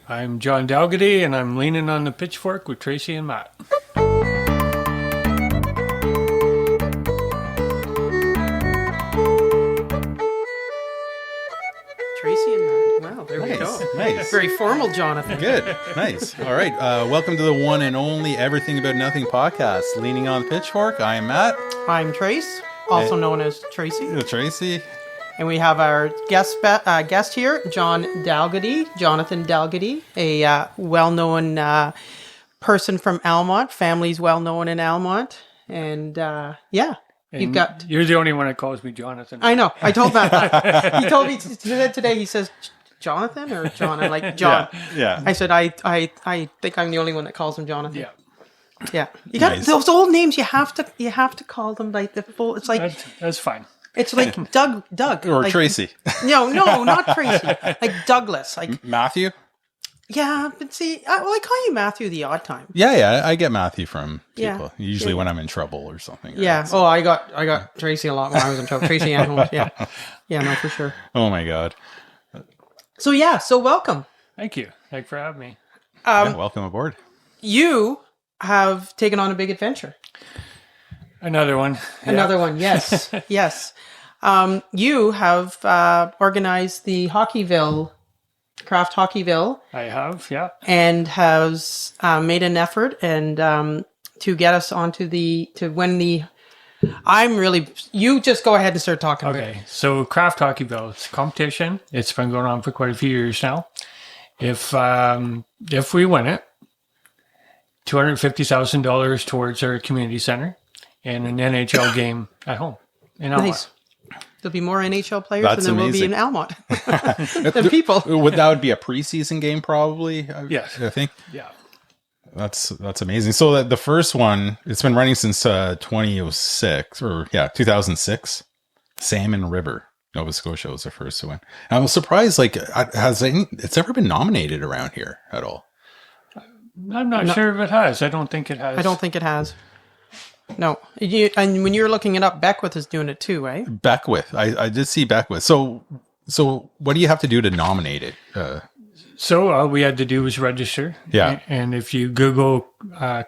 I'm John Dalgity, and I'm leaning on the pitchfork with Tracy and Matt. Tracy and Matt. Wow, there we go. Nice. Very formal, Jonathan. Good. Nice. All right. Welcome to the one and only Everything About Nothing podcast. Leaning on the pitchfork. I am Matt. I'm Trace, also known as Tracy. Tracy. And we have our guest here, John Dalgity, Jonathan Dalgity, a well-known person from Almont. Family's well-known in Almont. And you've got... You're the only one that calls me Jonathan. I know. I told Matt that. He told me today, he says, Jonathan or John? I'm like, John. Yeah. I said, I think I'm the only one that calls him Jonathan. Yeah. Yeah. You got those old names, you have to call them like the full... It's like... That's fine. It's like Doug. Or like, Tracy. No, not Tracy. Like Douglas. Like Matthew? yeah, but see, I call you Matthew the odd time. Yeah. I get Matthew from people. Yeah. Usually when I'm in trouble or something. Right? Yeah. Oh, I got Tracy a lot when I was in trouble. Tracy and Holmes. Yeah. Yeah, no, for sure. Oh my God. So welcome. Thank you. Thanks for having me. Welcome aboard. You have taken on a big adventure. Another one. Another one. Yes. Yes. You have organized the Hockeyville, Kraft Hockeyville. I have, yeah. And has made an effort and to get us onto to win the. You just go ahead and start talking. Okay, so Kraft Hockeyville, it's a competition. It's been going on for quite a few years now. If we win it, $250,000 towards our community center and an NHL game at home in Almont. Nice. There'll be more NHL players That's than there will be in Almont. Than people. That would be a preseason game, probably. Yes. I think. Yeah. That's amazing. So the first one, it's been running since 2006. Salmon River, Nova Scotia was the first one. And I was surprised. Like, it's ever been nominated around here at all? I'm not sure if it has. I don't think it has. I don't think it has. No. And when you're looking it up, Beckwith is doing it too, right? Beckwith. I did see Beckwith. So what do you have to do to nominate it? So all we had to do was register. Yeah. And if you Google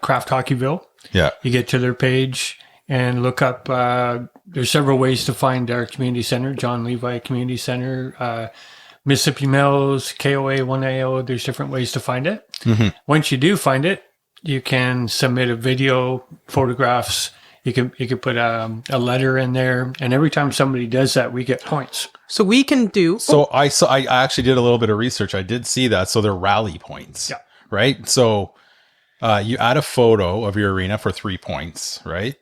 Kraft Hockeyville, Yeah. you get to their page and look up. There's several ways to find our community center, John Levi Community Centre, Mississippi Mills, KOA 1AO. There's different ways to find it. Mm-hmm. Once you do find it, you can submit a video, photographs. You can put a letter in there, and every time somebody does that, we get points. So we can do. So I actually did a little bit of research. I did see that. So they're rally points. Yeah. Right. So you add a photo of your arena for 3 points. Right.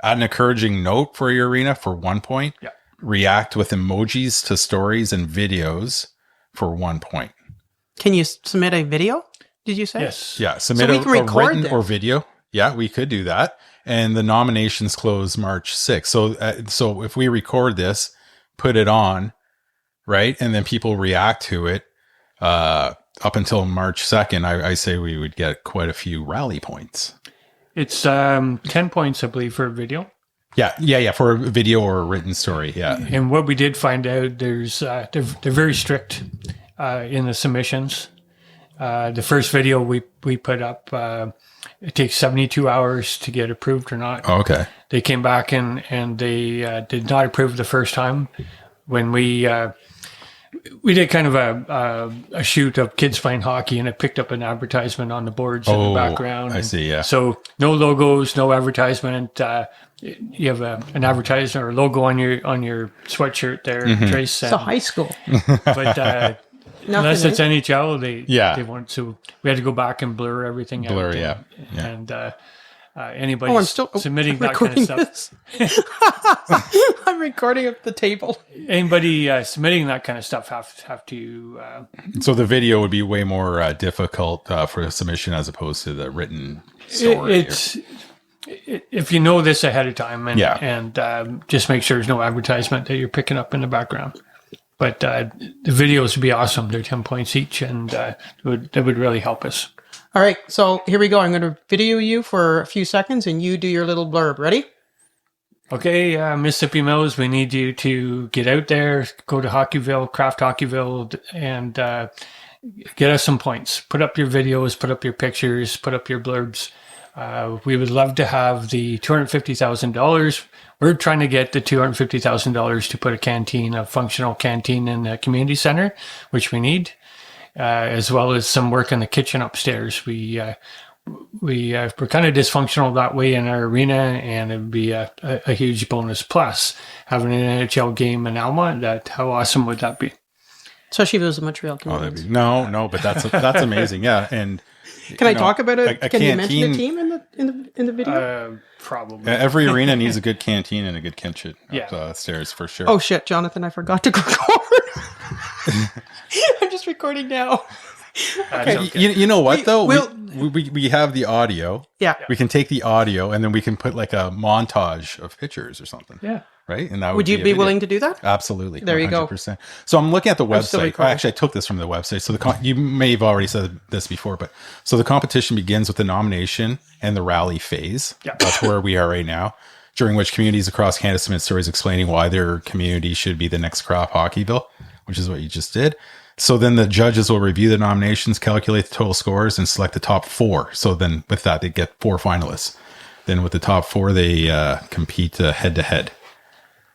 Add an encouraging note for your arena for 1 point. Yeah. React with emojis to stories and videos for 1 point. Can you submit a video? Did you say? Yes. Yeah. Submit So we can a record written them. or video. Yeah, we could do that. And the nominations close March 6th. So if we record this, put it on, right, and then people react to it up until March 2nd, I say we would get quite a few rally points. It's 10 points, I believe, for a video. Yeah, for a video or a written story. Yeah. And what we did find out, there's they're very strict in the submissions. The first video we put up, it takes 72 hours to get approved or not. Oh, okay. They came back and they did not approve the first time. When we did kind of a shoot of kids playing hockey, and it picked up an advertisement on the boards in the background. I see, yeah. So no logos, no advertisement. You have an advertisement or logo on your sweatshirt there, Trace. It's a high school. But unless it's NHL, they want. So we had to go back and blur everything out. And anybody submitting that kind of stuff. I'm recording at the table. Anybody submitting that kind of stuff have to. So the video would be way more difficult for the submission as opposed to the written story. If you know this ahead of time, and just make sure there's no advertisement that you're picking up in the background. But the videos would be awesome. They're 10 points each, and that would really help us. All right, so here we go. I'm going to video you for a few seconds, and you do your little blurb. Ready? Okay, Mississippi Mills, we need you to get out there, go to Hockeyville, Kraft Hockeyville, and get us some points. Put up your videos, put up your pictures, put up your blurbs. We would love to have the $250,000. We're trying to get the $250,000 to put a functional canteen in the community center, which we need, as well as some work in the kitchen upstairs. We're kind of dysfunctional that way in our arena, and it'd be a huge bonus. Plus, having an NHL game in Alma, how awesome would that be? Especially if it was a Montreal Oh, that'd Canadiens. be, no, but that's amazing. Yeah, and Can I talk about it? a Can you mention canteen- the team in the video? Probably. every arena needs a good canteen and a good kitchen Yeah. upstairs for sure. Oh shit, Jonathan! I forgot to record. I'm just recording now. Okay. You know what though? we'll- We have the audio. Yeah. We can take the audio and then we can put like a montage of pictures or something. Yeah. Right. And that Would you a be video. willing to do that? Absolutely. There you go. 100%. So I'm looking at the I'm still website. recording. Actually, I took this from the website. So you may have already said this before, but so the competition begins with the nomination and the rally phase. Yeah. That's where we are right now, during which communities across Canada submit stories explaining why their community should be the next Kraft Hockeyville, which is what you just did. So then the judges will review the nominations, calculate the total scores, and select the top 4. So then with that, they get 4 finalists. Then with the top 4, they compete head to head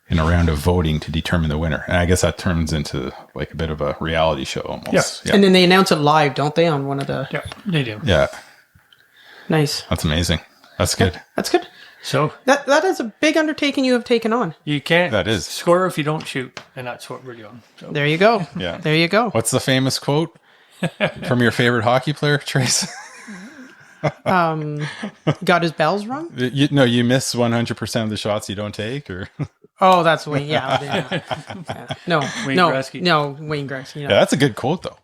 in a round of voting to determine the winner. And I guess that turns into like a bit of a reality show almost. Yeah. And then they announce it live, don't they? On one of the Yeah, they do. Yeah. nice. That's amazing. That's good. That's good. So That is a big undertaking you have taken on. you can't That is. score if you don't shoot, and that's what we're doing. So There you go. Yeah. There you go. What's the famous quote from your favorite hockey player, Trace? Got his bells rung? You miss 100% of the shots you don't take, or Oh, that's Wayne. Yeah. No, Wayne no, Gretzky. no, Wayne Gretzky. yeah, that's a good quote though.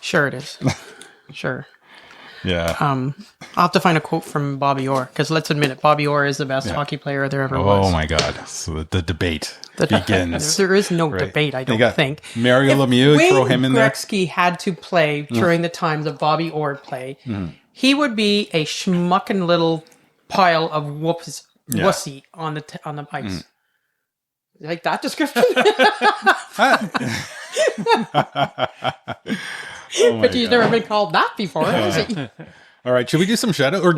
Sure it is. Sure. Yeah. I'll have to find a quote from Bobby Orr, because let's admit it, Bobby Orr is the best hockey player there ever was. Oh my God! So the debate begins. There is no Right. debate, I They don't got think. Mario If Lemieux, Wayne throw him in there. Mm. Gretzky had to play during the times of Bobby Orr play, he would be a schmucking little pile of wussy on the ice. You like that description? Oh my But he's God. never been called that before, has he? All right, should we do some shout out? Or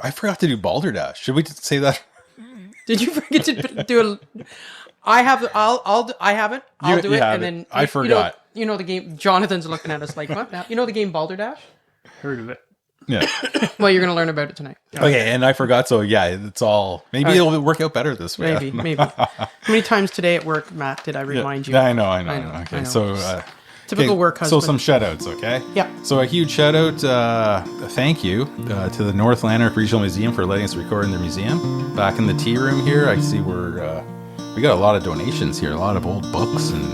I forgot to do Balderdash. Should we just say that? Did you forget to do a? I have. I haven't. I'll You- do you it, have and it. then I forgot. You know the game. Jonathan's looking at us like, what? Now? You know the game Balderdash? heard of it. Yeah. Well, you're going to learn about it tonight. Okay, and I forgot. So yeah, it's all. Maybe it'll work out better this way. Maybe. How many times today at work, Matt, did I remind you? Yeah, I know. Okay, I know. so Typical work So husband. some shout outs, okay? Yeah. So a huge shout out, thank you to the North Lanark Regional Museum for letting us record in their museum. Back in the tea room here, I see we got a lot of donations here, a lot of old books and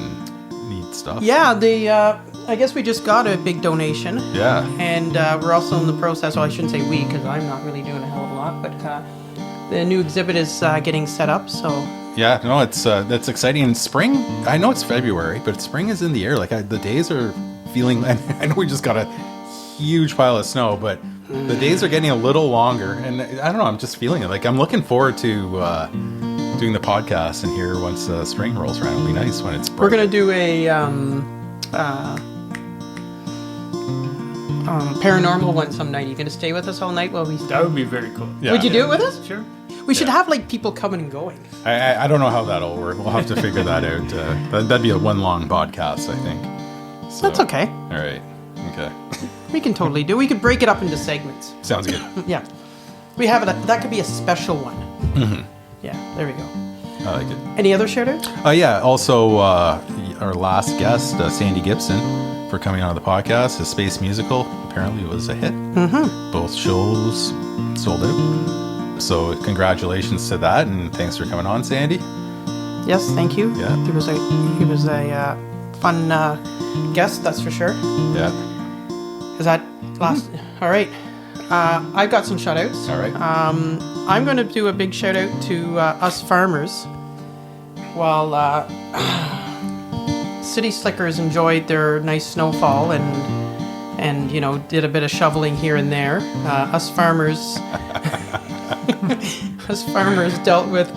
neat stuff. Yeah, I guess we just got a big donation. Yeah. And we're also in the process, well, I shouldn't say we, because I'm not really doing a hell of a lot, but the new exhibit is getting set up, so... Yeah, no, that's exciting. And spring, I know it's February, but spring is in the air. Like the days are feeling, I know we just got a huge pile of snow, but the days are getting a little longer. And I don't know, I'm just feeling it. Like I'm looking forward to doing the podcast in here once spring rolls around. It'll be nice when it's bright. We're going to do a paranormal one some night. You going to stay with us all night while we... That would be very cool. Yeah. Would you do it with us? Sure. We should have, like, people coming and going. I don't know how that'll work. We'll have to figure that out. That'd be a one long podcast, I think. So, That's okay. All right. Okay. We can totally do. We could break it up into segments. Sounds good. Yeah. We have it. That could be a special one. Mm-hmm. Yeah, there we go. I like it. Any other shout-outs? Yeah. Also, our last guest, Sandy Gibson, for coming on the podcast. His space musical apparently was a hit. Mm-hmm. Both shows sold out. So congratulations to that, and thanks for coming on, Sandy. Yes, thank you. Yeah. He was a fun guest, that's for sure. Yeah. Is that last? All right. I've got some shout-outs. All right. I'm going to do a big shout-out to us farmers. While City Slickers enjoyed their nice snowfall and you know, did a bit of shoveling here and there, us farmers dealt with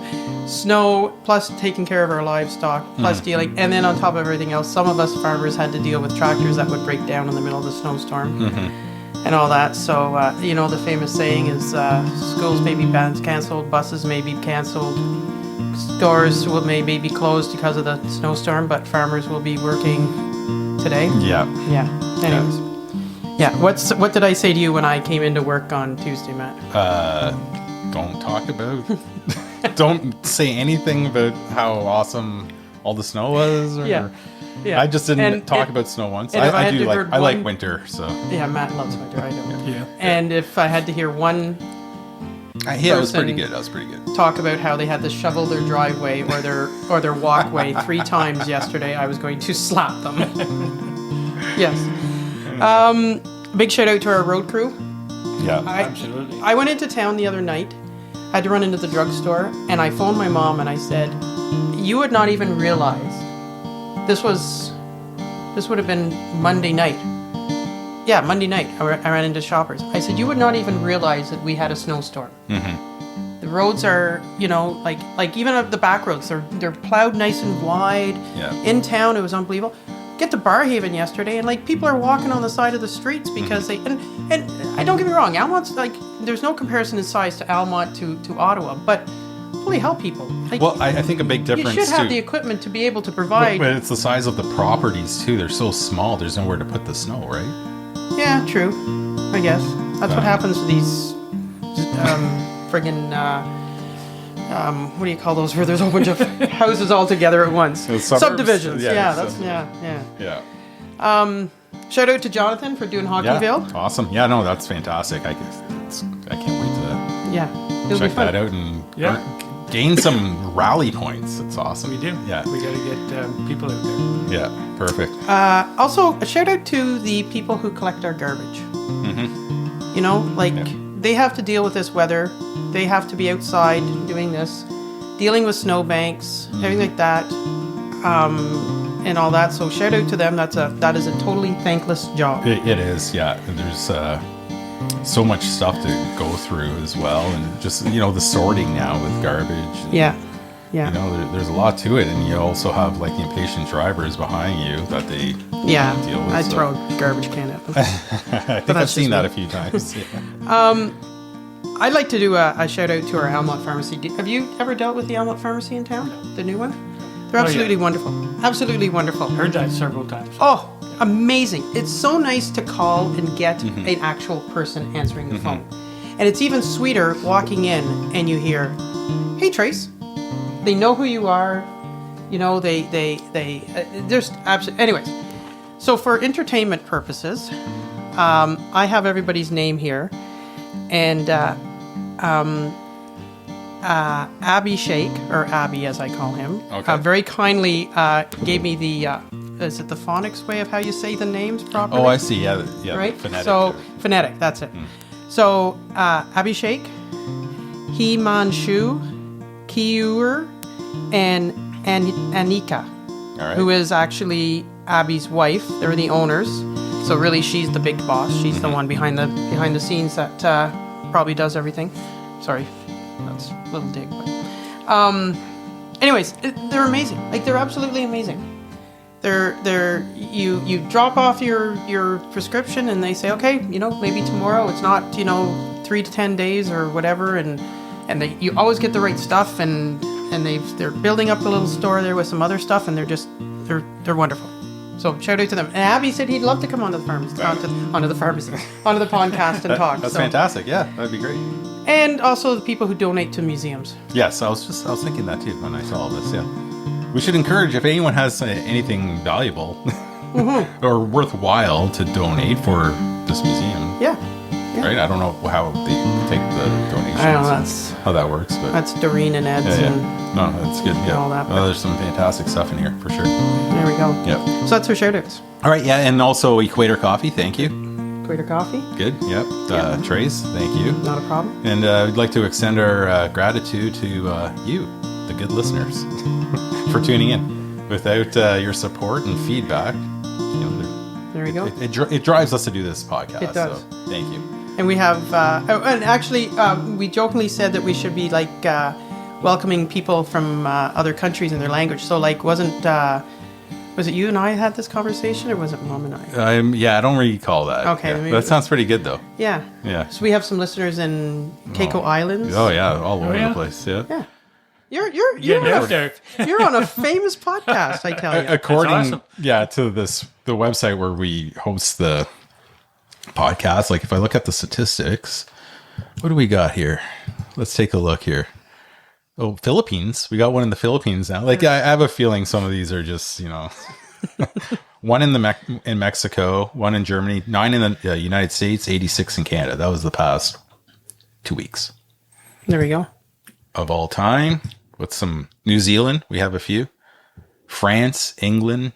snow, plus taking care of our livestock, plus dealing, and then on top of everything else, some of us farmers had to deal with tractors that would break down in the middle of the snowstorm and all that. So, the famous saying is schools may be canceled, buses may be canceled, stores may be closed because of the snowstorm, but farmers will be working today. Yeah. Yeah. Anyways. Yeah. What did I say to you when I came into work on Tuesday, Matt? Don't talk about. Don't say anything about how awesome all the snow was. Or, Yeah. Yeah. I just didn't talk about snow once. I like winter, so. Yeah, Matt loves winter. I don't. Yeah. And if I had to hear one Yeah, it was pretty good. That was pretty good. talk about how they had to shovel their driveway or their walkway 3 times yesterday, I was going to slap them. Yes. Big shout out to our road crew. Yeah. Absolutely. I went into town the other night. I had to run into the drugstore, and I phoned my mom and I said, "You would not even realize this would have been Monday night." Yeah, Monday night. I ran into Shoppers. I said, "You would not even realize that we had a snowstorm. The roads are, like even the back roads, they're plowed nice and wide. Yeah. In town, it was unbelievable. Get to Barhaven yesterday, and like people are walking on the side of the streets because they and I don't get me wrong, Almont's like there's no comparison in size to Almont to Ottawa, but holy hell, people! Like, Well, I think a big you difference should have too. the equipment to be able to provide. But it's the size of the properties too. They're so small. There's nowhere to put the snow, right? Yeah, true. I guess that's what happens to these friggin' what do you call those? Where there's a whole bunch of houses all together at once. The suburbs? Subdivisions. Yeah, Yeah, subdivisions. yeah. Yeah. Shout out to Jonathan for doing Hockeyville. Yeah. Awesome. Yeah. No, that's fantastic. I can't wait to Yeah, it'll check be fun. that out and Yeah. gain some rally points. It's awesome. We do. Yeah. We got to get people out there. Yeah. Perfect. Also, a shout out to the people who collect our garbage. They have to deal with this weather. They have to be outside doing this, dealing with snowbanks, everything like that, and all that. So shout out to them. That is a totally thankless job. It is. Yeah. And there's so much stuff to go through as well, and just the sorting now with garbage. Yeah. There's a lot to it, and you also have like the impatient drivers behind you that they deal with. I so. throw a garbage can at them. I think that's I've seen just that me. a few times. Yeah. I'd like to do a shout out to our Almont Pharmacy. Have you ever dealt with the Almont Pharmacy in town? The new one? They're Oh, yeah. absolutely wonderful. Absolutely wonderful. Heard that several times. Oh, amazing. It's so nice to call and get an actual person answering the phone. And it's even sweeter walking in and you hear, "Hey, Trace." They know who you are. There's absolutely... Anyways, so for entertainment purposes, I have everybody's name here. And Abby Shake, or Abby as I call him, Okay. very kindly gave me the, is it the phonics way of how you say the names properly? Oh, I see. Yeah. Yeah. Right? Phonetic. So, phonetic, that's it. So, Abby Shake, He Manshu, Kiur, and Anika, All right. who is actually Abby's wife. They're the owners. So really, she's the big boss. She's the one behind the scenes that probably does everything. Sorry, that's a little dig. But, anyways, they're amazing. Like they're absolutely amazing. You drop off your prescription and they say, okay, maybe tomorrow. It's not 3 to 10 days or whatever, and you always get the right stuff, and they're building up a little store there with some other stuff, and they're wonderful. So shout out to them. And Abby said he'd love to come onto the pharmacy, onto the podcast and talk. That's so. fantastic. Yeah, that'd be great. And also the people who donate to museums. Yes, I was thinking that too when I saw all this. Yeah, we should encourage if anyone has anything valuable or worthwhile to donate for this museum. Yeah. Right. I don't know how they take the donations. I don't know, and how that works, but That's Doreen and Ed's and no, that's good. Yeah, all that. There's some fantastic stuff in here for sure. there we go. Yep. So that's our shout outs. All right. Yeah, and also Equator Coffee. Thank you. Equator Coffee, Good. Yep. Yeah. Trace. Thank you. not a problem. And we'd like to extend our gratitude to you, the good listeners, for tuning in. Without your support and feedback, There we go. it drives us to do this podcast. It does. So thank you. And we have, and actually, we jokingly said that we should be like, welcoming people from other countries and their language. So, like, was it you and I had this conversation, or was it Mom and I? I don't recall that. Okay, Yeah. maybe That sounds pretty good, though. Yeah. Yeah. So we have some listeners in Keiko Islands. Oh, yeah, all over yeah? the place, yeah. Yeah. You're Getting out there. you're on a famous podcast, I tell you. According, awesome. to the website where we host the podcast, like if I look at the statistics, what do we got here? Let's take a look here. Oh, Philippines. We got one in the Philippines now. Like I have a feeling some of these are just, one in in Mexico, one in Germany, 9 in the United States, 86 in Canada. That was the past 2 weeks There we go. of all time. With some New Zealand, we have a few. France, England,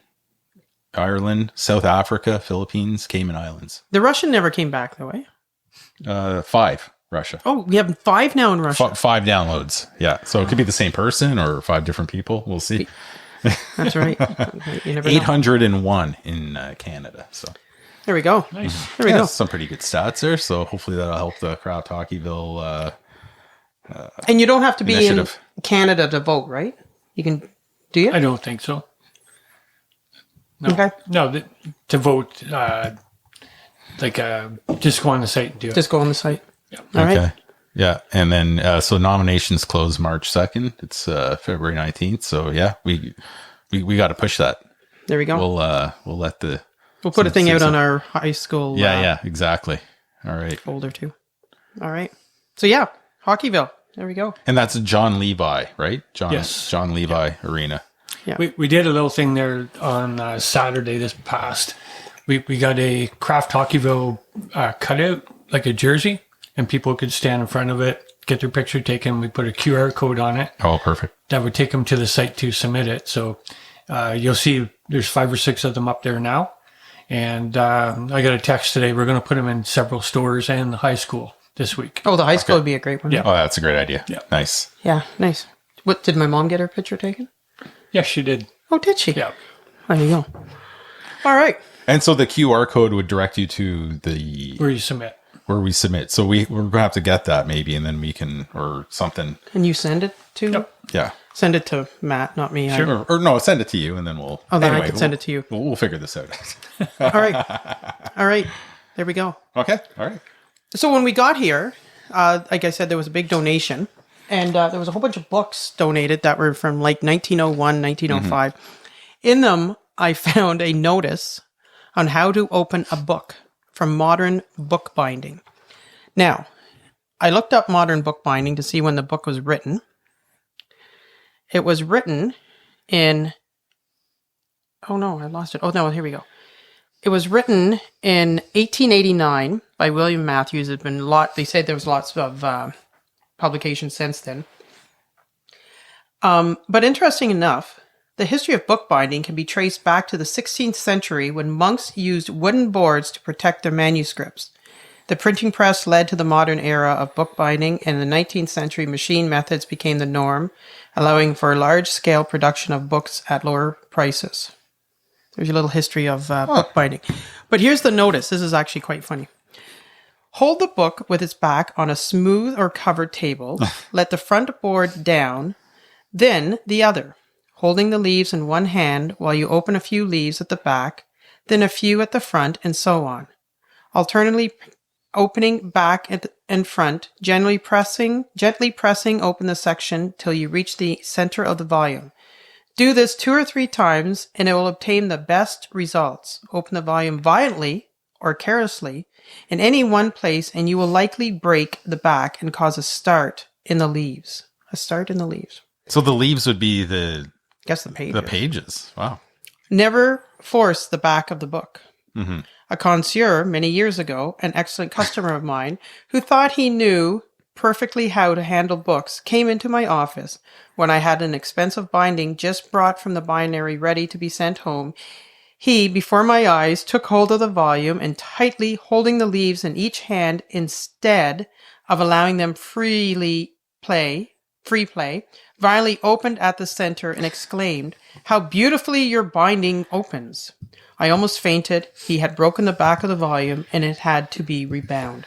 Ireland, South Africa, Philippines, Cayman Islands. The Russian never came back, though, eh? 5, Russia. Oh, we have 5 now in Russia. 5 downloads. Yeah. So it could be the same person or 5 different people. We'll see. That's right. You never know. 801 in Canada. So There we go. Nice. There we go. some pretty good stats there. So hopefully that'll help the Kraft Hockeyville. And you don't have to be Initiative. in Canada to vote, right? You can, do you? I don't think so. No, Okay. no. To vote, just go on the site and do it. Just go on the site. Yeah. All right. Okay. Yeah. And then, so nominations close March 2nd. It's February 19th. So yeah, we got to push that. There we go. We'll let We'll put a thing out on our high school yeah, exactly. All right. folder too. All right. So yeah, Hockeyville. There we go. And that's John Levi, right? Yes. John Levi Arena. Yeah. We did a little thing there on Saturday this past. We got a Kraft Hockeyville cutout, like a jersey, and people could stand in front of it, get their picture taken. We put a QR code on it Oh, perfect. that would take them to the site to submit it. So you'll see there's 5 or 6 of them up there now. And I got a text today. We're going to put them in several stores and the high school this week. Oh, the high school would be a great one. Yeah. Oh, that's a great idea. Yeah. Nice. Yeah. Nice. What did my mom get her picture taken? Yes, she did. Oh, did she? Yeah. There you go. All right. And so the QR code would direct you to the Where you submit. where we submit. So we're going to have to get that maybe, and then we can, or something. And you send it to? Yep. Yeah. Send it to Matt, not me. Or no, send it to you, and then we'll. Oh, then I can send it to you. We'll figure this out. All right. All right. There we go. Okay. All right. So when we got here, like I said, there was a big donation, and there was a whole bunch of books donated that were from like 1901, 1905. In them, I found a notice on how to open a book from modern bookbinding. Now, I looked up modern bookbinding to see when the book was written. It was written in... Oh, no, I lost it. Oh, no, here we go. It was written in 1889 by William Matthews. There's been they say there was lots of publications since then. But interesting enough, the history of bookbinding can be traced back to the 16th century when monks used wooden boards to protect their manuscripts. The printing press led to the modern era of bookbinding, and in the 19th century, machine methods became the norm, allowing for large-scale production of books at lower prices. There's a little history of bookbinding. But here's the notice. This is actually quite funny. Hold the book with its back on a smooth or covered table. Let the front board down, then the other, holding the leaves in one hand while you open a few leaves at the back, then a few at the front, and so on. Alternately opening back and front, gently pressing open the section till you reach the center of the volume. Do this 2 or 3 times and it will obtain the best results. Open the volume violently or carelessly in any one place and you will likely break the back and cause a start in the leaves. A start in the leaves. So the leaves would be the Guess the pages. the pages. Wow. Never force the back of the book. Mm-hmm. A connoisseur many years ago, an excellent customer of mine, who thought he knew perfectly how to handle books, came into my office when I had an expensive binding just brought from the bindery ready to be sent home. He, before my eyes, took hold of the volume and tightly holding the leaves in each hand instead of allowing them free play, violently opened at the center and exclaimed, "How beautifully your binding opens." I almost fainted. He had broken the back of the volume and it had to be rebound.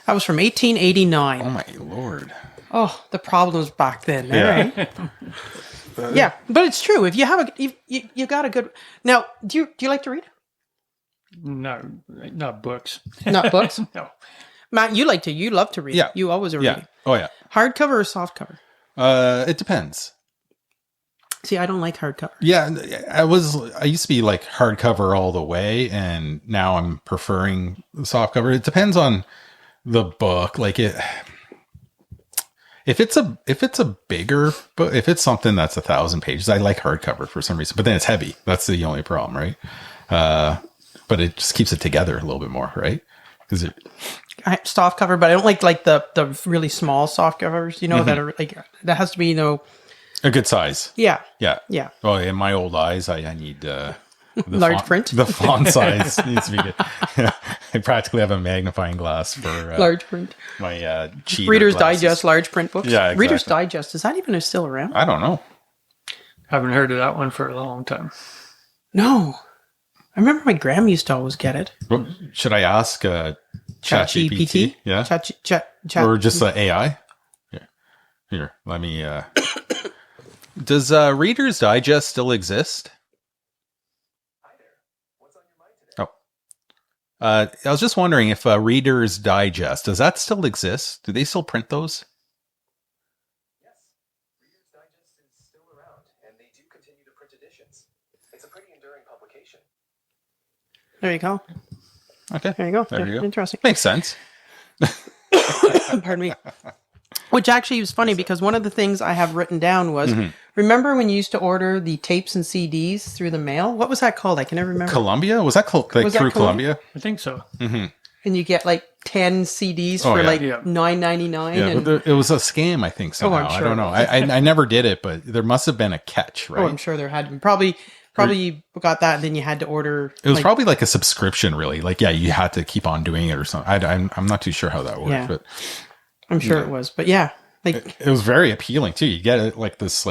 That was from 1889. Oh my Lord. Oh, the problems back then. Yeah. Right? Yeah, but it's true. If you have you got a good. Now, do you like to read? Not books. Not books. No. Matt, you love to read. Yeah. You always are Yeah. reading. Oh yeah. Hardcover or softcover? It depends. See, I don't like hardcover. Yeah, I used to be like hardcover all the way, and now I'm preferring the softcover. It depends on the book. Like if it's a bigger book, if it's something that's 1,000 pages, I like hardcover for some reason. But then it's heavy. That's the only problem, right? But it just keeps it together a little bit more, right? Because Soft cover, but I don't like the really small soft covers. You know that are like that has to be a good size. Yeah. Yeah. Yeah. Oh, in my old eyes, I need the large font, print. The font size needs to be good. I practically have a magnifying glass for large print. My cheater Reader's glasses. Digest large print books. Yeah, exactly. Reader's Digest, is that even still around? I don't know. Haven't heard of that one for a long time. No. I remember my grandma used to always get it. Well, should I ask ChatGPT? Yeah. Chat Or just AI? Yeah. Here, let me. Does Reader's Digest still exist? Oh. I was just wondering if Reader's Digest, does that still exist? Do they still print those? Yes. Reader's Digest is still around, and they do continue to print editions. It's a pretty enduring publication. There you go. Okay. There you go. There you go. Interesting. Makes sense. Pardon me. Which actually was funny because one of the things I have written down was, remember when you used to order the tapes and CDs through the mail? What was that called? I can never remember. Columbia? Was that through Columbia? I think so. And you get like 10 CDs Oh, for yeah. like Yeah. $9.99. Yeah, and but it was a scam, I think, somehow. I'm sure I don't know. I never did it, but there must have been a catch, right? I'm sure there had been. Probably you got that and then you had to order. It was probably like a subscription, really. Like, yeah, you had to keep on doing it or something. I'm not too sure how that worked, Yeah. but I'm sure it was. But yeah, like it was very appealing too. You get it like this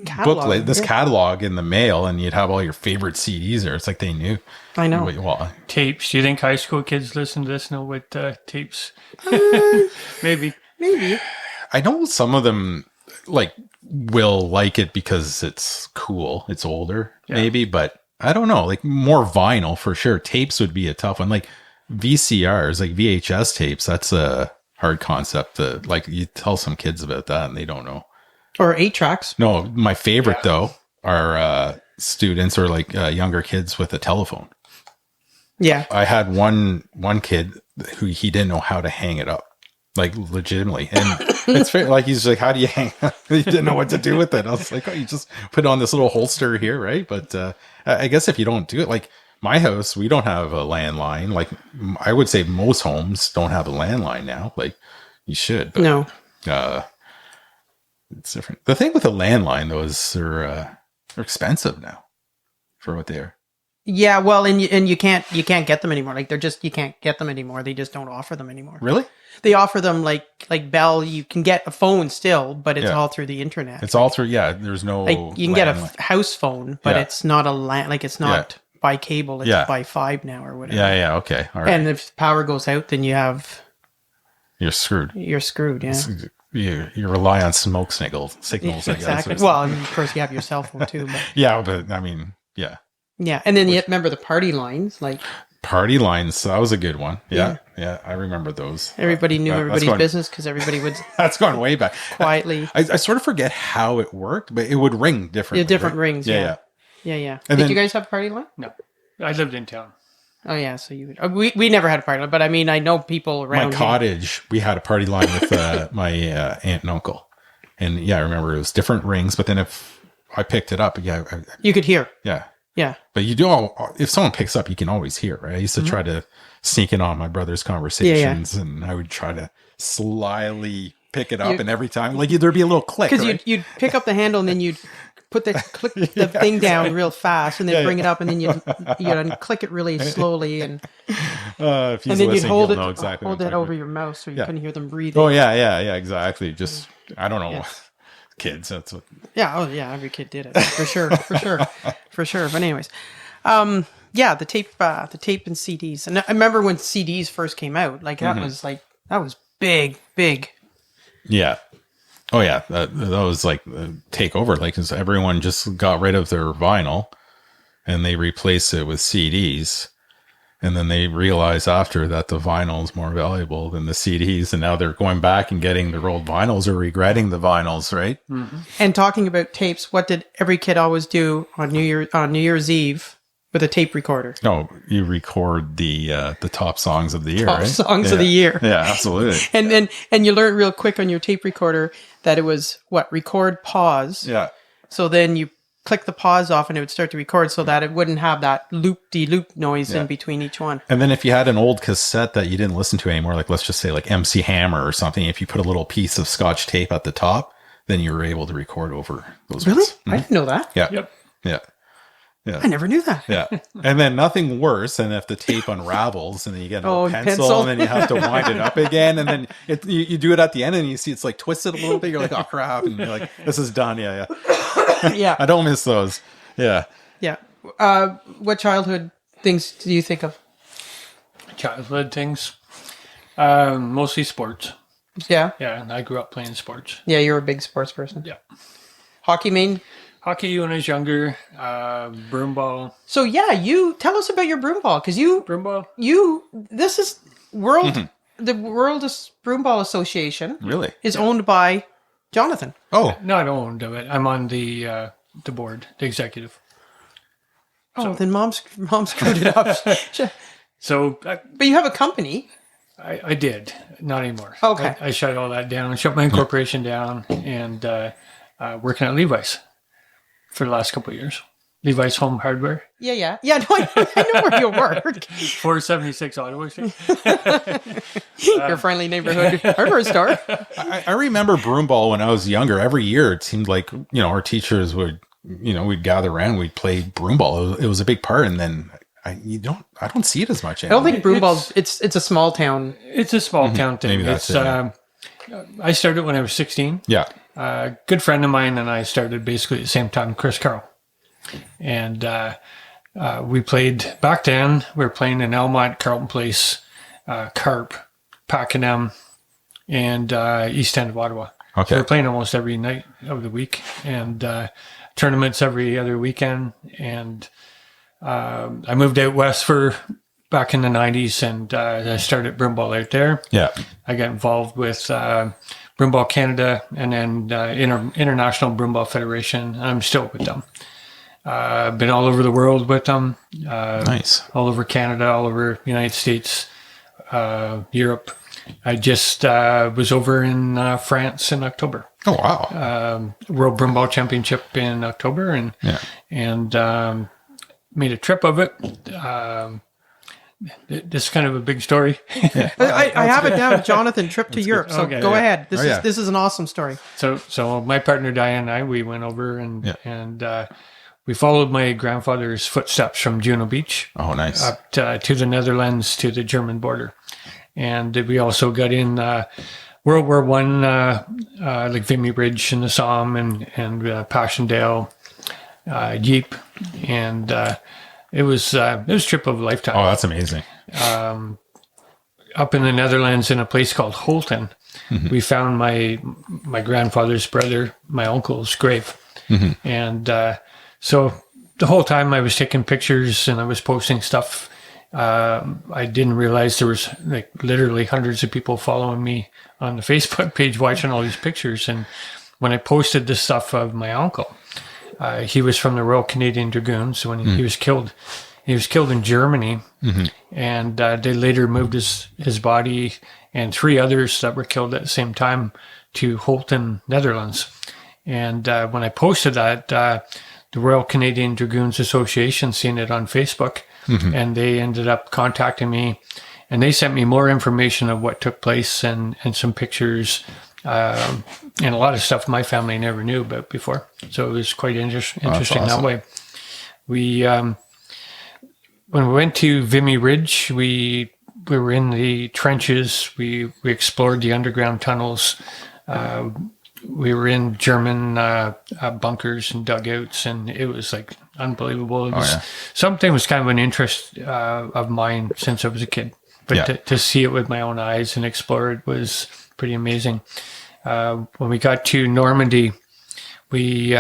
catalog. booklet, this Yeah. catalog in the mail, and you'd have all your favorite CDs there. It's like they knew. I know. Well, Tapes. Do you think high school kids listen to this know what tapes? Maybe. Maybe. I know some of them will like it because it's cool. It's older, maybe, but I don't know. Like more vinyl for sure. Tapes would be a tough one. Like VCRs, like VHS tapes. That's a hard concept. Like you tell some kids about that and they don't know. Or 8-tracks. No, my favorite though are students or like younger kids with a telephone. Yeah. I had one kid who he didn't know how to hang it up, like legitimately. And it's fair, like he's like, "How do you hang?" He didn't know what to do with it. I was like, "Oh, you just put it on this little holster here, right?" But I guess if you don't do it, like my house, we don't have a landline. Like I would say most homes don't have a landline now. Like you should, but No. it's different. The thing with a landline though is they're expensive now for what they are. Yeah, well, and you can't get them anymore. Like you can't get them anymore. They just don't offer them anymore. Really? They offer them like Bell. You can get a phone still, but it's Yeah. all through the internet. It's all through. Yeah, there's no. like you can get a landline. house phone, but Yeah. it's not a land. Like it's not by cable. It's Yeah. by 5 now or whatever. Yeah. Okay. All right. And if power goes out, then you're screwed. Yeah. You rely on smoke signals. I guess. Exactly. Well, and of course you have your cell phone too. But yeah, but I mean, yeah. yeah, and then you remember the party lines. Like Party lines. That was a good one. Yeah. I remember those. everybody knew That's everybody's going- business because everybody would That's going way back. quietly. I sort of forget how it worked, but it would ring differently. Yeah, different right? rings. Yeah. Yeah. And Did then- you guys have a party line? No. I lived in town. Oh yeah, so you would. We never had a party line, but I mean I know people around. My here. cottage, we had a party line with my aunt and uncle, and yeah, I remember it was different rings. But then if I picked it up, You could hear. yeah. Yeah. But you do if someone picks up, you can always hear, right? I used to try to sneak in on my brother's conversations, and I would try to slyly pick it up, and every time, like there'd be a little click, Because right? you'd pick up the handle and then you'd put the thing down real fast and then bring it up and then you'd unclick it really slowly and if he's then you'd listening, hold he'll it know exactly hold what I'm it talking over about. your mouth so you Yeah. couldn't hear them breathing. Oh yeah, exactly. Just I don't know, Yeah. kids. That's what. Yeah, every kid did it for sure. But anyways, the tape and CDs. And I remember when CDs first came out, like that was big. Yeah. Oh yeah. That was like take over. Like 'cause everyone just got rid of their vinyl and they replaced it with CDs. And then they realized after that the vinyl is more valuable than the CDs. And now they're going back and getting their old vinyls or regretting the vinyls, right? And talking about tapes, what did every kid always do on New Year's Eve with a tape recorder? No, you record the top songs of the year, Top right? songs of the year. Yeah, absolutely. And you learn real quick on your tape recorder that it was record, pause. Yeah. So then you click the pause off and it would start to record so that it wouldn't have that loop-de-loop noise in between each one. And then if you had an old cassette that you didn't listen to anymore, like let's just say like MC Hammer or something, if you put a little piece of Scotch tape at the top, then you were able to record over those Really? ones. I didn't know that. Yeah. Yep. Yeah. I never knew that. Yeah. And then nothing worse than if the tape unravels and then you get a pencil. pencil and then you have to wind it up again. And then you do it at the end and you see it's like twisted a little bit. You're like, oh crap. And you're like, this is done. Yeah. Yeah. I don't miss those. Yeah. Yeah. What childhood things do you think of? Childhood things. Mostly sports. Yeah. Yeah, and I grew up playing sports. Yeah, you're a big sports person. Yeah. Hockey main. Hockey when I was younger, broomball. So yeah, you tell us about your broomball because Broomball? this is the World Broomball Association Really? is owned by Jonathan. Oh, Not owned of it. I'm on the board, the executive. Oh, then mom screwed it up. So But you have a company. I did, not anymore. Okay. I shut all that down, shut my incorporation down, and working at Levi's for the last couple of years. Levi's Home Hardware, Yeah. No, I know where you work. 476 Ottawa Street. Your friendly neighborhood hardware store. I remember broomball when I was younger. Every year it seemed like, our teachers would, we'd gather around, we'd play broomball. It was a big part. And then I don't see it as much I anymore. don't think broomball's. It's a small town. It's a small town thing. Maybe that's it's, it, yeah. I started when I was 16. Yeah. A good friend of mine and I started basically at the same time, Chris Carroll. And we played, back then, we were playing in Elmont, Carlton Place, Carp, Pakenham, and East End of Ottawa. Okay. So we're playing almost every night of the week, and tournaments every other weekend. And I moved out west back in the 90s, and I started Broomball out there. Yeah. I got involved with Broomball Canada and then International Broomball Federation. I'm still with them. I've been all over the world with them. Nice. All over Canada, all over the United States, Europe. I just was over in France in October. Oh, wow. World Broomball Championship in October, and made a trip of it. This is kind of a big story. I have it down, Jonathan, trip to Europe. So Okay, go yeah. ahead. This Oh, yeah. is an awesome story. So my partner Diane and I, we went over and we followed my grandfather's footsteps from Juno Beach Oh, nice. up to the Netherlands to the German border, and we also got in World War One, like Vimy Ridge in the Somme and Passchendaele, Ypres, and it was a trip of a lifetime. Oh, that's amazing. Up in the Netherlands in a place called Holten, we found my grandfather's brother, my uncle's grave. And so the whole time I was taking pictures and I was posting stuff, I didn't realize there was like literally hundreds of people following me on the Facebook page watching all these pictures. And when I posted this stuff of my uncle, he was from the Royal Canadian Dragoons when he was killed. He was killed in Germany, and they later moved his body and three others that were killed at the same time to Holten, Netherlands. And when I posted that, the Royal Canadian Dragoons Association seen it on Facebook, and they ended up contacting me, and they sent me more information of what took place and some pictures and a lot of stuff my family never knew about before. So it was quite interesting awesome. that way. We when we went to Vimy Ridge, we were in the trenches. We explored the underground tunnels. We were in German bunkers and dugouts, and it was like unbelievable. It was, something was kind of an interest of mine since I was a kid. But to see it with my own eyes and explore it was pretty amazing. When we got to Normandy, we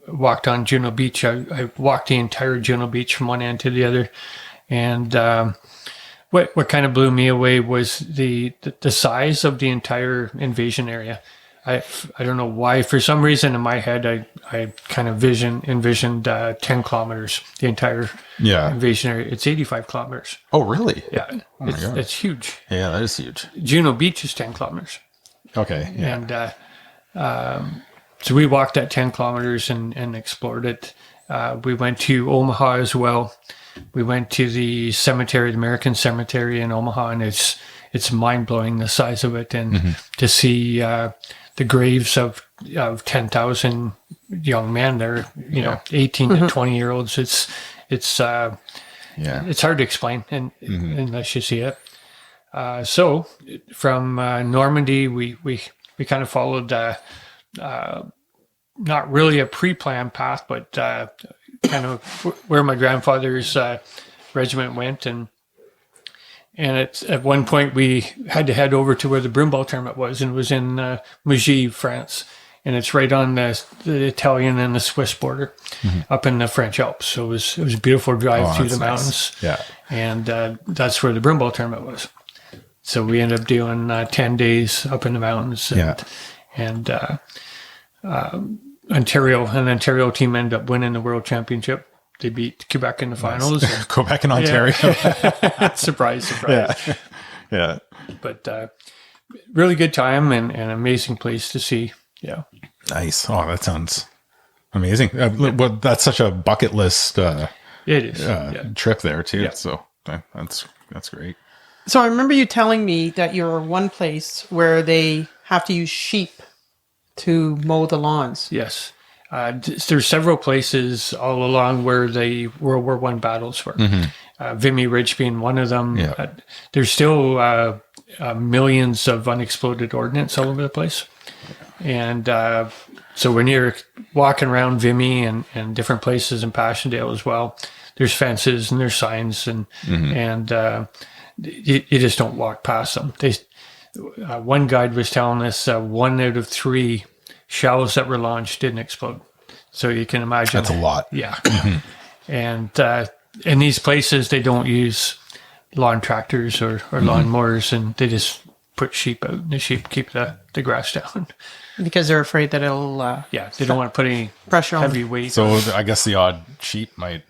walked on Juno Beach. I walked the entire Juno Beach from one end to the other. And what kind of blew me away was the size of the entire invasion area. I don't know why. For some reason in my head, I kind of envisioned 10 kilometers, the entire invasion area. It's 85 kilometers. Oh, really? Yeah. Oh my God. It's huge. Yeah, that is huge. Juno Beach is 10 kilometers. Okay. Yeah. And so we walked that 10 kilometers and explored it. We went to Omaha as well. We went to the cemetery, the American Cemetery in Omaha, and it's mind-blowing, the size of it. And to see the graves of 10,000 young men there, 18 to 20-year-olds, it's hard to explain unless you see it. So from Normandy, we kind of followed not really a pre-planned path, but kind of where my grandfather's regiment went, and at one point we had to head over to where the Broomball tournament was, and it was in Mugy, France, and it's right on the Italian and the Swiss border, up in the French Alps. So it was a beautiful drive through the mountains. Nice. Yeah, and that's where the Broomball tournament was. So we ended up doing 10 days up in the mountains, and Ontario team ended up winning the world championship. They beat Quebec in the finals. Nice. Quebec and Ontario. Surprise. Yeah. But really good time and an amazing place to see. Yeah. Nice. Oh, that sounds amazing. Well, that's such a bucket list it is. trip there too. Yeah. So that's great. So I remember you telling me that you're one place where they have to use sheep to mow the lawns. Yes. There's several places all along where the World War I battles were. Vimy Ridge being one of them. Yeah. There's still millions of unexploded ordnance all over the place. And so when you're walking around Vimy and different places in Passchendaele as well, there's fences and there's signs and you just don't walk past them. One guide was telling us 1 out of 3 shells that were launched didn't explode. So you can imagine. That's a lot. Yeah. And in these places, they don't use lawn tractors or lawn mowers, and they just put sheep out, and the sheep keep the grass down. Because they're afraid that it'll... they don't want to put any pressure on heavy weight. So I guess the odd sheep might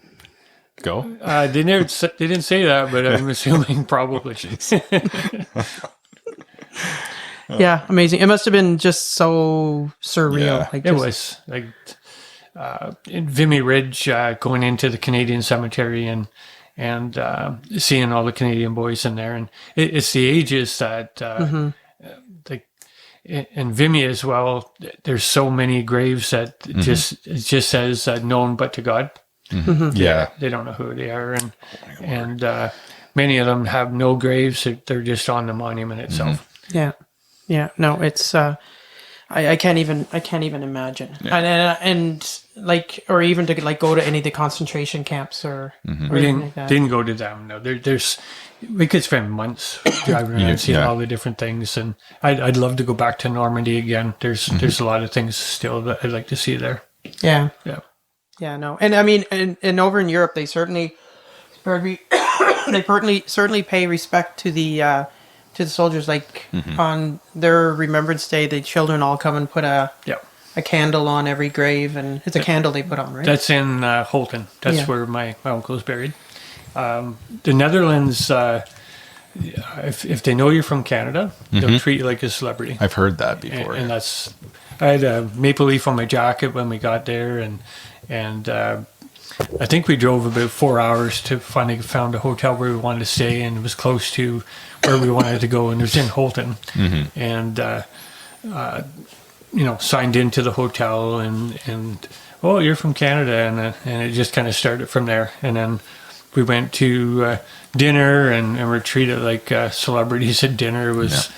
go. They didn't say that, but I'm assuming probably. Yeah, amazing. It must have been just so surreal. Yeah. It was like in Vimy Ridge, going into the Canadian cemetery and seeing all the Canadian boys in there, and it's the ages that like in Vimy as well. There's so many graves that it just says known but to God. Yeah, they don't know who they are, and many of them have no graves. They're just on the monument itself. Yeah. No, it's I can't even imagine. Yeah. And like, or even to like go to any of the concentration camps or anything like that. Didn't go to them. No, we could spend months driving around seeing all the different things, and I'd love to go back to Normandy again. There's a lot of things still that I'd like to see there. Yeah. No, and I mean, and over in Europe, they certainly pay respect to the soldiers. Like on their Remembrance Day, the children all come and put a candle on every grave, and it's a candle they put on, right? That's in Holton. That's where my uncle is buried. The Netherlands, if they know you're from Canada, they'll treat you like a celebrity. I've heard that before. And that's, I had a maple leaf on my jacket when we got there, and I think we drove about 4 hours to finally found a hotel where we wanted to stay, and it was close to where we wanted to go, and it was in Holton. And signed into the hotel, and oh, you're from Canada, and it just kind of started from there. And then we went to dinner and were treated like celebrities at dinner. It was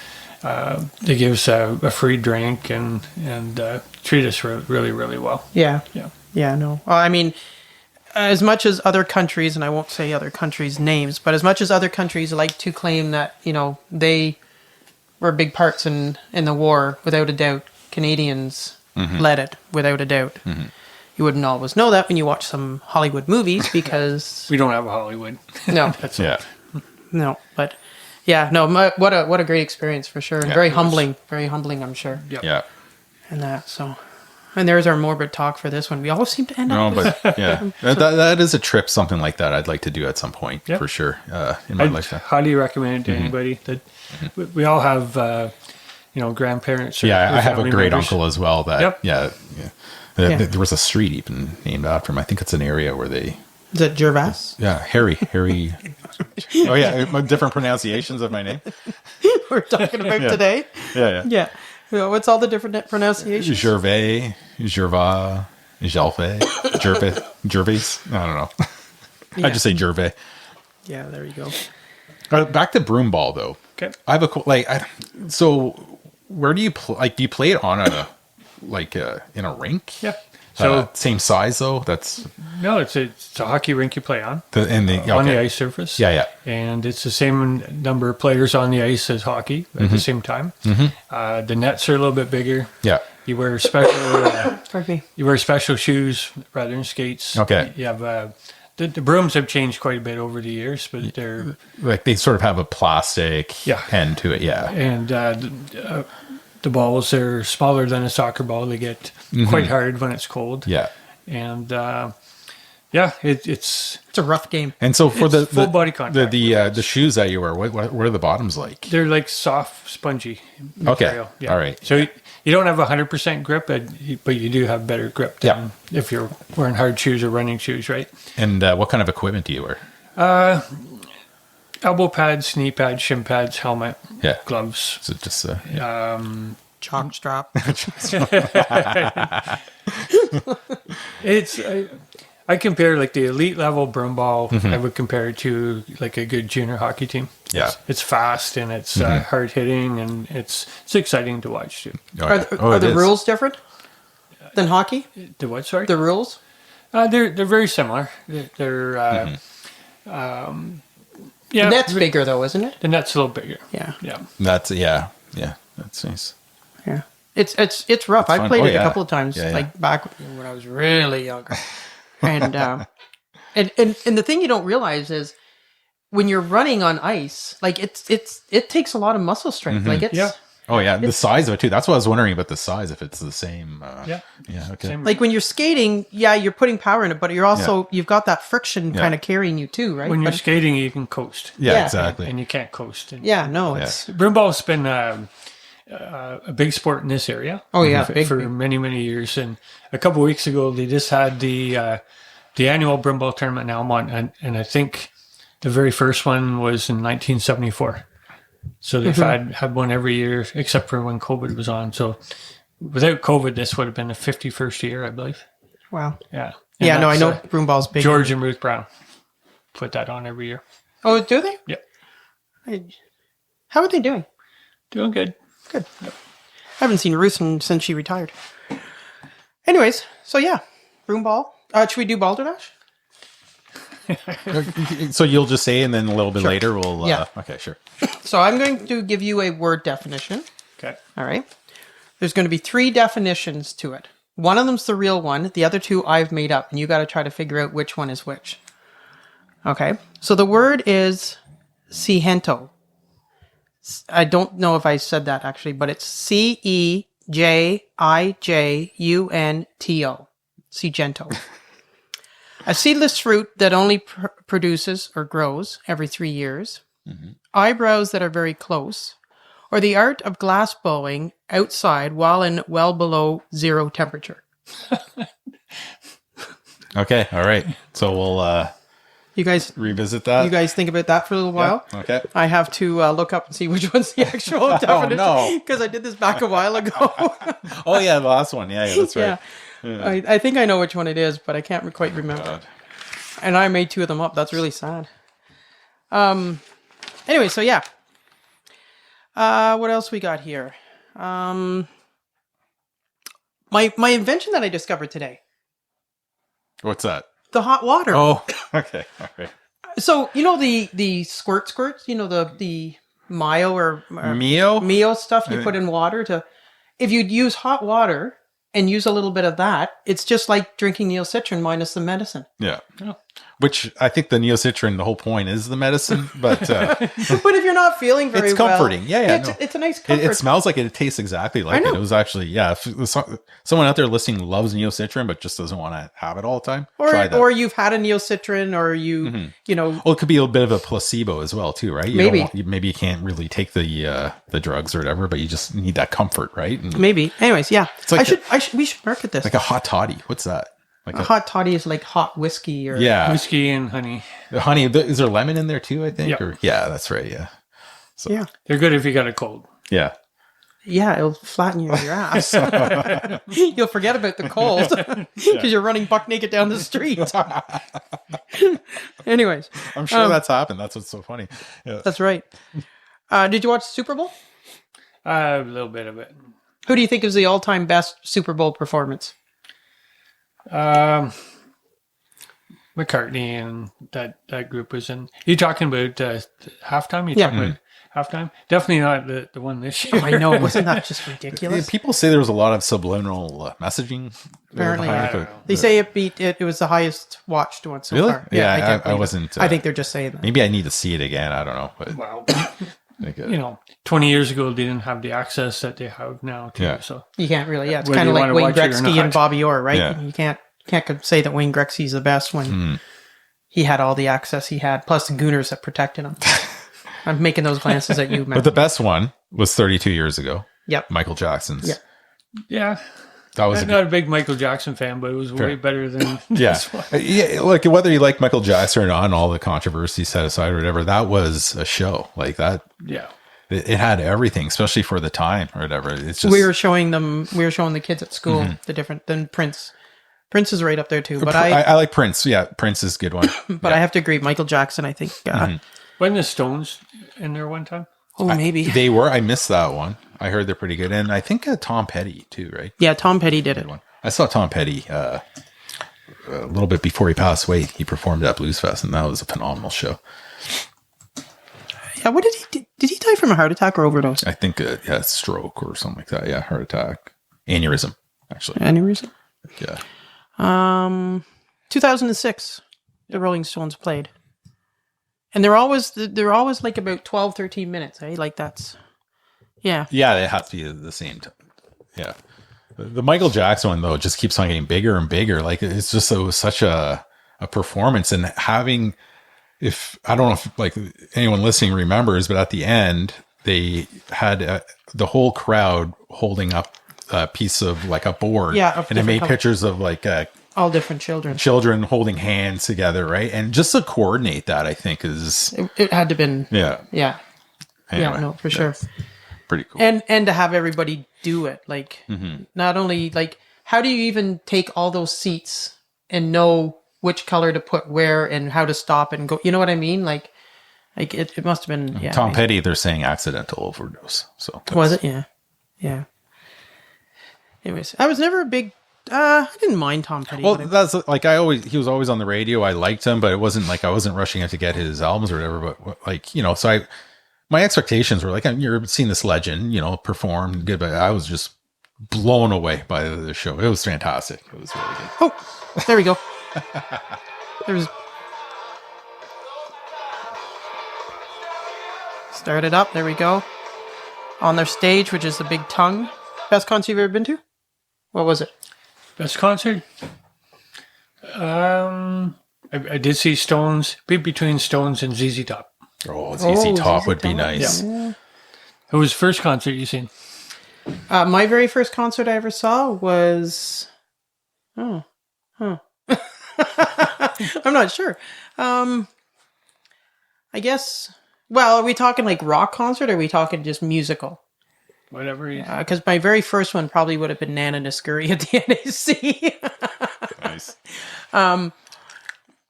they gave us a free drink and treat us really, really well. Yeah. No, well, I mean, as much as other countries, and I won't say other countries' names, but as much as other countries like to claim that they were big parts in the war, without a doubt. Canadians led it, without a doubt. You wouldn't always know that when you watch some Hollywood movies because We don't have a Hollywood. no, That's Yeah. no, but yeah, no. What a great experience for sure, and Yeah, very it was. humbling, very humbling, I'm sure. Yep. Yeah. And that so, and there's our morbid talk for this one. We always seem to end No, up with but yeah, that is a trip, something like that I'd like to do at some point Yep. for sure in my I'd lifetime. highly recommend it to anybody that we all have, grandparents. Or Yeah, I have a family great members. uncle as well that, Yep. yeah. Yeah. There was a street even named after him. I think it's an area where they, Is it Gervais? yeah, Harry. Oh yeah, different pronunciations of my name. We're talking about Yeah. today. Yeah. Yeah. Well, what's all the different pronunciations? Gervais, Gervais, Gervais. I don't know. Yeah. I just say Gervais. Yeah, there you go. Back to Broomball though. Okay. I have so where do you play? Do you play it on a in a rink? Yeah. So Same size though. That's no, it's a hockey rink you play on on the on the ice surface. Yeah. And it's the same number of players on the ice as hockey at the same time. The nets are a little bit bigger. Yeah. You wear special. Pardon me. You wear special shoes rather than skates. Okay. You have the brooms have changed quite a bit over the years, but they're Like they sort of have a plastic Yeah. end to it. Yeah. and the balls are smaller than a soccer ball. They get quite hard when it's cold. Yeah. And it's It's a rough game. And so for It's the full body contact. the shoes that you wear, what are the bottoms like? they're like soft, spongy Okay. material. Yeah. All right. So you don't have 100% grip, but you do have better grip than if you're wearing hard shoes or running shoes, right? And what kind of equipment do you wear? Elbow pads, knee pads, shin pads, helmet, Yeah. gloves. Is it just Chalk strap. It's I compare like the elite level Broomball. I would compare it to like a good junior hockey team. Yeah. It's fast and it's hard hitting and it's exciting to watch too. Are the rules different than hockey? The what? Sorry. The rules? They're very similar. They're yeah. The net's bigger though, isn't it? The net's a little bigger. Yeah. Yeah. That's that's nice. Yeah. It's rough. I fun. played Oh, it yeah. a couple of times, Yeah, yeah. like back when I was really younger. And and the thing you don't realize is when you're running on ice, like it takes a lot of muscle strength. Like it's Yeah. Oh yeah, the size of it too. That's what I was wondering about the size. If it's the same. Yeah. Yeah. Okay. Same. like when you're skating, yeah, you're putting power in it, but you're also you've got that friction kind of carrying you too, right? When you're But- skating, you can coast. Yeah. Yeah. Exactly. And you can't coast. And yeah, no, it's Broomball's been a big sport in this area. Oh, yeah, for, big, for big. many years. And a couple of weeks ago, they just had the annual Broomball tournament in Almont, and I think the very first one was in 1974. So they've had one every year, except for when COVID was on. So without COVID, this would have been the 51st year, I believe. wow. Yeah. And Yeah, no, I that's, know Broomball's big. George and Ruth Brown put that on every year. Oh, do they? Yep. How are they doing? Doing good. Good. I haven't seen Ruth since she retired. Anyways, so yeah, Broomball. Should we do Balderdash? So you'll just say, and then a little bit later we'll. Yeah. Okay. Sure. So I'm going to give you a word definition. Okay. All right. There's going to be 3 definitions to it. One of them's the real one. The other 2 I've made up, and you got to try to figure out which one is which. Okay. So the word is Cejento. I don't know if I said that actually, but it's Cejijunto. Cejento. A seedless fruit that only produces or grows every 3 years. Eyebrows that are very close. Or the art of glass blowing outside while in well below 0 temperature. Okay. All right. So we'll You guys revisit that. think about that for a little while? Okay. I have to look up and see which one's the actual definition. no. Because I did this back a while ago. Oh yeah, the last one. Yeah. That's right. Yeah. I think I know which one it is, but I can't quite remember. God. And I made 2 of them up. That's really sad. Anyway, so yeah. What else we got here? My invention that I discovered today. What's that? The hot water. Oh. Okay. All right. So, you know the squirts, you know, the Mayo or Mio? Mio stuff you put in water to. If you'd use hot water and use a little bit of that, it's just like drinking neocitrin minus the medicine. Yeah. Which I think the neocitrin, the whole point is the medicine, but But if you're not feeling very it's well, comforting. Yeah. it's a nice It, comfort. it smells like it. It tastes exactly like it. know. It was actually, if someone out there listening loves neocitrin, but just doesn't want to have it all the time, try that. or you've had a neocitrin, or you know, Well, it could be a bit of a placebo as well, too, right? Maybe. Maybe you can't really take the drugs or whatever, but you just need that comfort, right? And maybe. Anyways, yeah, like we should market this. like a hot toddy. What's that? Like a hot toddy is like hot whiskey or Whiskey and honey. The honey. Is there lemon in there too? I think. Yep. Yeah, that's right. Yeah. So, yeah. They're good if you got a cold. Yeah. Yeah, it'll flatten your ass. You'll forget about the cold because you're running buck naked down the street. Anyways, I'm sure that's happened. That's what's so funny. Yeah. that's right. Did you watch the Super Bowl? A little bit of it. Who do you think is the all-time best Super Bowl performance? McCartney and that group was in. You talking about halftime? You Yeah. talking about halftime? Definitely not the one this year. I know, wasn't that just Yeah, ridiculous? people say there was a lot of subliminal messaging. Apparently. behind I it, don't but- know. They say it was the highest watched one so Really? far. Yeah, can't I believe it. wasn't. I think they're just saying that. Maybe I need to see it again. I don't know, but Well, like, you know, 20 years ago they didn't have the access that they have now. Too, Yeah. So You can't really. Yeah, it's Whether kind of you like wanna Wayne watch it or Gretzky not. and Bobby Orr, right? Yeah. You can't say that Wayne Gretzky's the best when he had all the access he had, plus the Gooners that protected him. I'm making those glances at you, man. but the best one was 32 years ago. Yep. Michael Jackson's. Yeah. yeah, That was I'm not a big Michael Jackson fan, but it was way better than yeah. this one. Yeah, like whether you like Michael Jackson or not, and all the controversy set aside or whatever, that was a show like that. Yeah. It had everything, especially for the time or whatever. It's just we were showing the kids at school the different than Prince. Prince is right up there too, but I like Prince. Yeah, Prince is a good one. but I have to agree, Michael Jackson. I think. Wasn't the Stones in there one time? Oh, maybe. They were. I missed that one. I heard they're pretty good, and I think Tom Petty too, right? Yeah, Tom Petty did it. I saw Tom Petty a little bit before he passed away. He performed at Blues Fest, and that was a phenomenal show. Yeah, what did he die from a heart attack or overdose? I think stroke or something like that. Yeah, heart attack, aneurysm, actually. Any reason? Yeah. 2006, the Rolling Stones played. And they're always like about 12, 13 minutes, eh? Like that's, yeah. Yeah, they have to be the same time. Yeah. The Michael Jackson one, though, just keeps on getting bigger and bigger. Like, it's just, it was such a performance. And having, I don't know if like anyone listening remembers, but at the end, they had the whole crowd holding up a piece of like a board. Yeah, of and they made different pictures of like All different children. children holding hands together, right? And just to coordinate that, I think is, It had to been, yeah. yeah. Anyway, Yeah, no, for sure. Pretty cool. And to have everybody do it, like not only like how do you even take all those seats and know which color to put where and how to stop and go? You know what I mean? Like it must have been. Yeah, Tom Petty, they're saying accidental overdose. So was it? Yeah, yeah. Anyways, I was never a big. I didn't mind Tom Petty. Well, but that's like he was always on the radio. I liked him, but it wasn't like I wasn't rushing out to get his albums or whatever. But like, you know, so my expectations were like, you're seeing this legend, you know, perform good, but I was just blown away by the show. It was fantastic. It was really good. oh, there we go. There's. Start it up. There we go. On their stage, which is the Big Tongue. Best concert you've ever been to? What was it? Best concert? I did see Stones, between Stones and ZZ Top. Oh, ZZ Top ZZ would be Top. nice. Yeah. Who was the first concert you seen? My very first concert I ever saw was. I'm not sure. I guess. Well, are we talking like rock concert or are we talking just musical? Whatever. Because my very first one probably would have been Nana Niskuri at the NAC. Nice.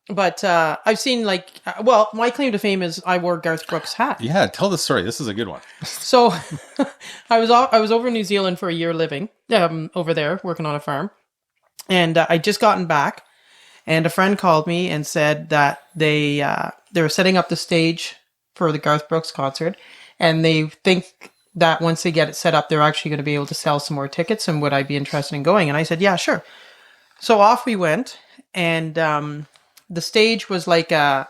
But I've seen like, well, my claim to fame is I wore Garth Brooks' hat. Yeah, tell the story. This is a good one. So I was over in New Zealand for a year living over there working on a farm, and I just gotten back, and a friend called me and said that they were setting up the stage for the Garth Brooks concert, and they think that once they get it set up, they're actually going to be able to sell some more tickets. And would I be interested in going? And I said, yeah, sure. So off we went, and the stage was like a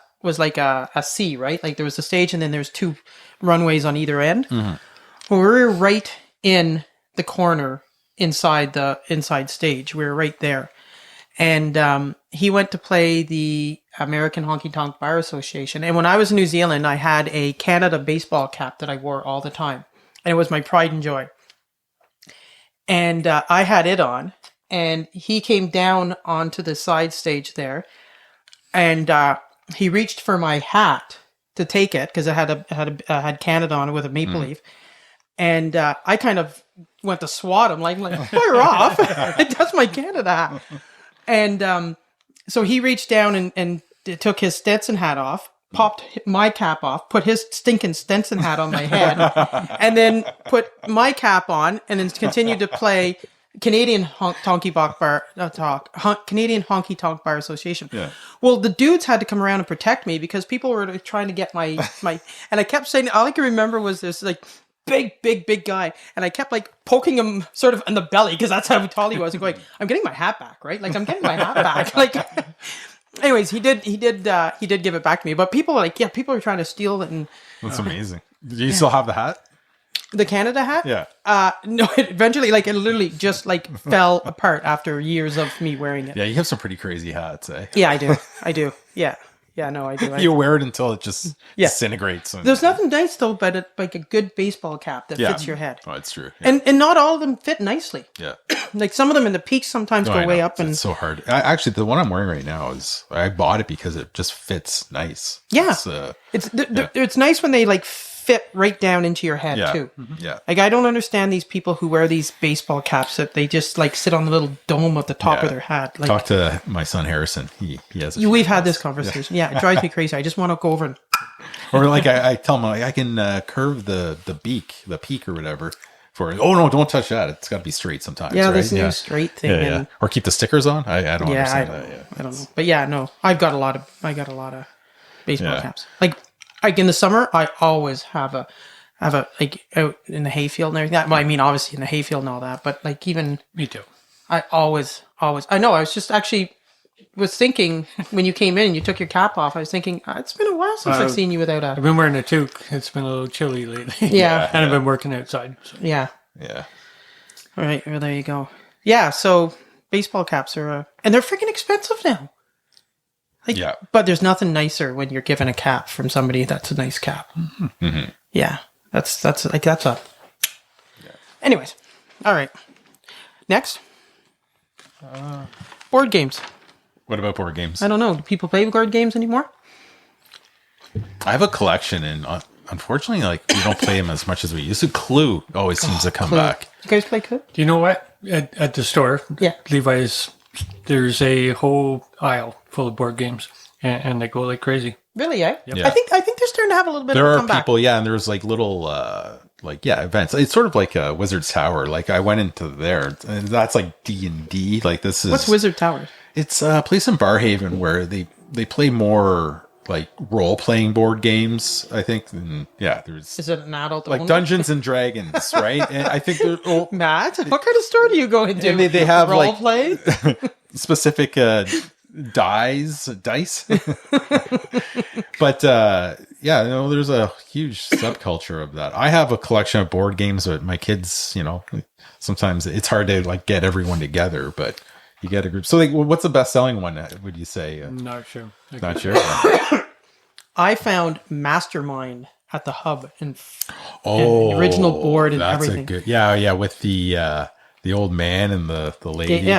C, right? Like there was a stage, and then there's 2 runways on either end. Well, we were right in the corner inside stage. We were right there, and he went to play the American Honky Tonk Bar Association. And when I was in New Zealand, I had a Canada baseball cap that I wore all the time, and it was my pride and joy. And I had it on. And he came down onto the side stage there, and he reached for my hat to take it because it had Canada on it with a maple leaf, and I kind of went to swat him like fire off! That's my Canada hat. And so he reached down and took his Stetson hat off, popped my cap off, put his stinking Stetson hat on my head, and then put my cap on, and then continued to play Canadian Honky Tonk Bar Association. Yeah. Well, the dudes had to come around and protect me because people were trying to get my and I kept saying, all I can remember was this like big guy, and I kept like poking him sort of in the belly because that's how tall he was, and going, I'm getting my hat back, right? Like I'm getting my hat back. Like, anyways, he did give it back to me, but people are like, yeah, people are trying to steal it. And That's amazing. Do you still have the hat? the Canada hat? Yeah. No, it eventually, like, it literally just, like, fell apart after years of me wearing it. Yeah, you have some pretty crazy hats, eh? Yeah, I do. Yeah. Yeah, no, I do. You wear it until it just disintegrates. There's nothing nice, though, but like a good baseball cap that fits your head. Oh, it's true. Yeah. And not all of them fit nicely. Yeah. Like, some of them in the peaks sometimes go way up. It's so hard. Actually, the one I'm wearing right now I bought it because it just fits nice. Yeah. It's nice when they, like, fit right down into your head too. Yeah. Like, I don't understand these people who wear these baseball caps that they just like sit on the little dome at the top of their hat. Like, talk to my son Harrison. He has. We've had this conversation. Yeah, it drives me crazy. I just want to go over and. Or like I tell him like, I can curve the peak or whatever. For oh no, don't touch that. It's got to be straight sometimes. Yeah, right? this new straight thing. Yeah. Or keep the stickers on. I don't understand that. Yeah. I don't know. But yeah, no, I got a lot of baseball caps. Like in the summer, I always have a like out in the hayfield and everything. Well, I mean, obviously in the hayfield and all that, but like even Me too. I always. I know. I was just actually was thinking when you came in and you took your cap off. I was thinking it's been a while since I've seen you without I've a. been wearing a toque. It's been a little chilly lately. Yeah. And I've been working outside. So. Yeah. Yeah. All right. Well, there you go. Yeah. So baseball caps are and they're freaking expensive now. Like, Yeah. But there's nothing nicer when you're given a cap from somebody that's a nice cap. Mm-hmm. Yeah. That's a. Anyways. All right. Next. Board games. What about board games? I don't know. Do people play board games anymore? I have a collection, and unfortunately, like we don't play them as much as we used to. Clue always seems to come Clue. back. You guys play Clue? Do you know what? At the store, Levi's, there's a whole aisle full of board games, and they go like crazy. Really, eh? Yeah. I think they're starting to have a little bit There of a are comeback. people, and there's like little, events. It's sort of like a Wizard's Tower. Like I went into there, and that's like D&D. Like this is What's Wizard Tower? It's a place in Barhaven where they play more like role playing board games. I think. And there's Is it an adult like only? Dungeons and Dragons, right? And I think they're Matt, what kind of store do you go into? And they have role like play. specific dice. But there's a huge subculture of that. I have a collection of board games, but my kids, sometimes it's hard to like get everyone together, but you get a group. So like, what's the best selling one, would you say? I'm not sure. Not sure. I found Mastermind at the Hub and Oh, original board and that's everything. a good, with the old man and the lady.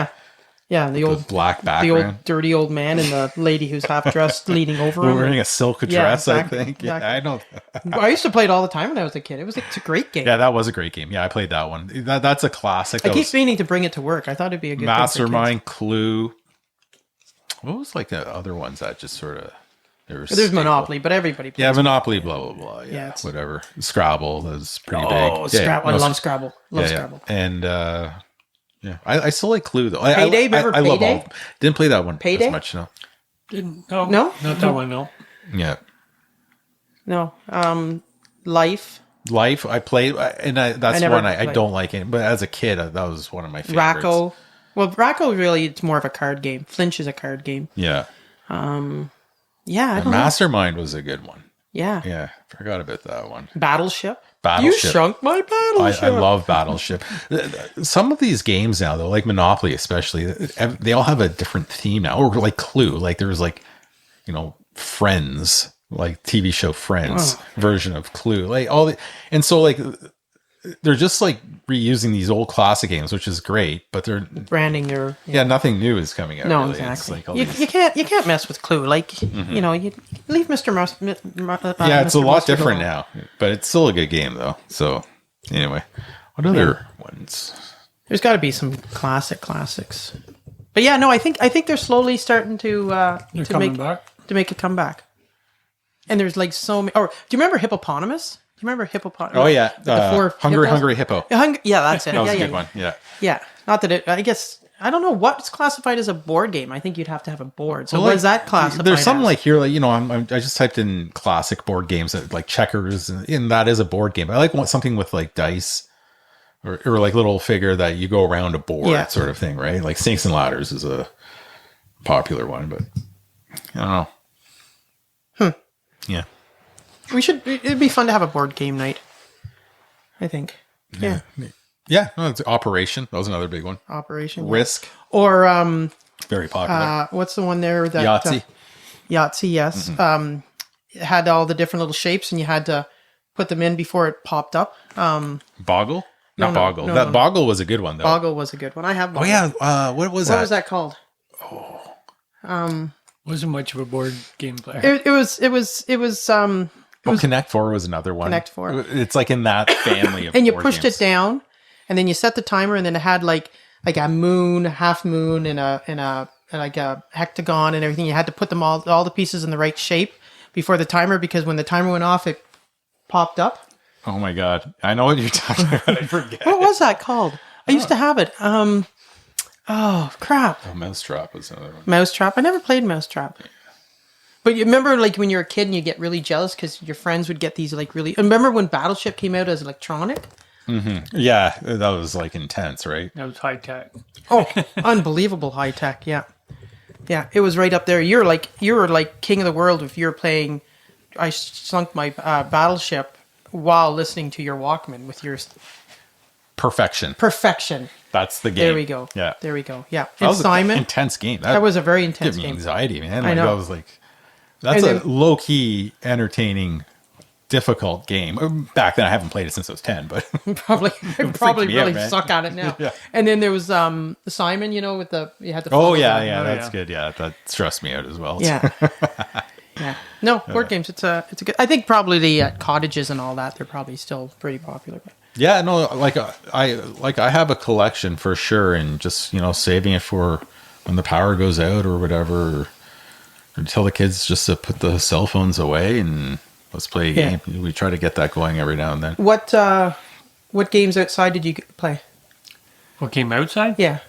Yeah, the old black the background. old dirty old man and the lady who's half dressed leaning over him. Wearing a silk dress, exactly, I think. exactly. Yeah, I know. I used to play it all the time when I was a kid. It's a great game. Yeah, that was a great game. Yeah, I played that one. That's a classic. I keep meaning to bring it to work. I thought it'd be a good Mastermind, Clue. What was like the other ones that just sort of There's Monopoly, but everybody plays. Yeah, Monopoly, blah blah blah. Yeah, it's whatever. Scrabble was pretty big. Oh, Scrabble! Yeah, I love Scrabble. Love Scrabble. And I still like Clue though. Payday, I love all. Didn't play that one Payday? as much. No. No? Not that one. No. Yeah. No. Life. Life, I played, and that's never one I played. don't like it. But as a kid, that was one of my favorites. Racco. Well, Racco really, it's more of a card game. Flinch is a card game. Yeah. Yeah, I don't know. Mastermind was a good one. Yeah. Yeah, forgot about that one. Battleship. You Battleship. shrunk my battleship. I love Battleship. Some of these games now, though, like Monopoly especially, they all have a different theme now. Or like Clue, like there's like, Friends, like TV show Friends version of Clue, like all the, and so like they're just like reusing these old classic games, which is great, but they're branding your nothing new is coming out. no really. exactly. It's like all You these- can't mess with Clue. Like you leave Mr. yeah, it's a lot different now, but it's still a good game though. So anyway, what other ones? There's got to be some classics. But yeah, no, I think they're slowly starting to They're coming back. to make a comeback. And there's like so many. Oh, do you remember Hippopotamus? Do you remember Hippopotamus? Oh yeah, The four Hungry hippos? Hungry Hippo. Yeah, that's it. That was yeah, a good yeah, one. Yeah. Yeah, not that it. I guess I don't know what's classified as a board game. I think you'd have to have a board. So Well, what like, is that classified? There's some as? like here, like I just typed in classic board games like checkers, and that is a board game. I like want something with like dice or like little figure that you go around a board sort of thing, right? Like Snakes and Ladders is a popular one, but I don't know. Yeah. we should. It'd be fun to have a board game night. I think. Yeah. Yeah, no, it's Operation. That was another big one. Operation Risk, or very popular. what's the one there that Yahtzee. Yahtzee, yes. It had all the different little shapes, and you had to put them in before it popped up. Boggle? Not no, Boggle. no, That no. Boggle was a good one, though. Boggle was a good one. I have. Oh, Boggle. yeah. What was What that? was that called? Wasn't much of a board game player. It was. Oh, Connect 4 was another one. Connect 4. It's like in that family of And you board pushed games. it down, and then you set the timer, and then it had like a moon, a half moon, and like a hectagon and everything. You had to put them all the pieces in the right shape before the timer, because when the timer went off, it popped up. Oh my god. I know what you're talking about. I forget. What was that called? I used to have it. Oh crap! Oh, Mousetrap was another one. Mousetrap. I never played Mousetrap. But you remember, like, when you were a kid and you get really jealous because your friends would get these, like, really... Remember when Battleship came out as electronic? Yeah, that was like intense, right? That was high tech. Oh, unbelievable high tech, yeah. Yeah, it was right up there. You were like king of the world if you're playing... I sunk my Battleship while listening to your Walkman with your... Perfection. Perfection. That's the game. There we go. Yeah. There we go. Yeah. That And was Simon, an intense game. that was a very intense gave me game. anxiety, man. I Like, know. I was like, that's And a then- low-key, entertaining, difficult game. Back then, I haven't played it since I was 10, but Probably me really out, man. suck at it now. Yeah. And then there was Simon, with you had to oh follow yeah, the- yeah, Oh, that's yeah. good. Yeah, that stressed me out as well. Yeah. Yeah. No, board games. It's a good. I think probably the cottages and all that. They're probably still pretty popular. But Yeah, no, I have a collection for sure, and just saving it for when the power goes out or whatever, or tell the kids just to put the cell phones away and let's play a Yeah. game. We try to get that going every now and then. what games outside did you play? What came outside? Yeah.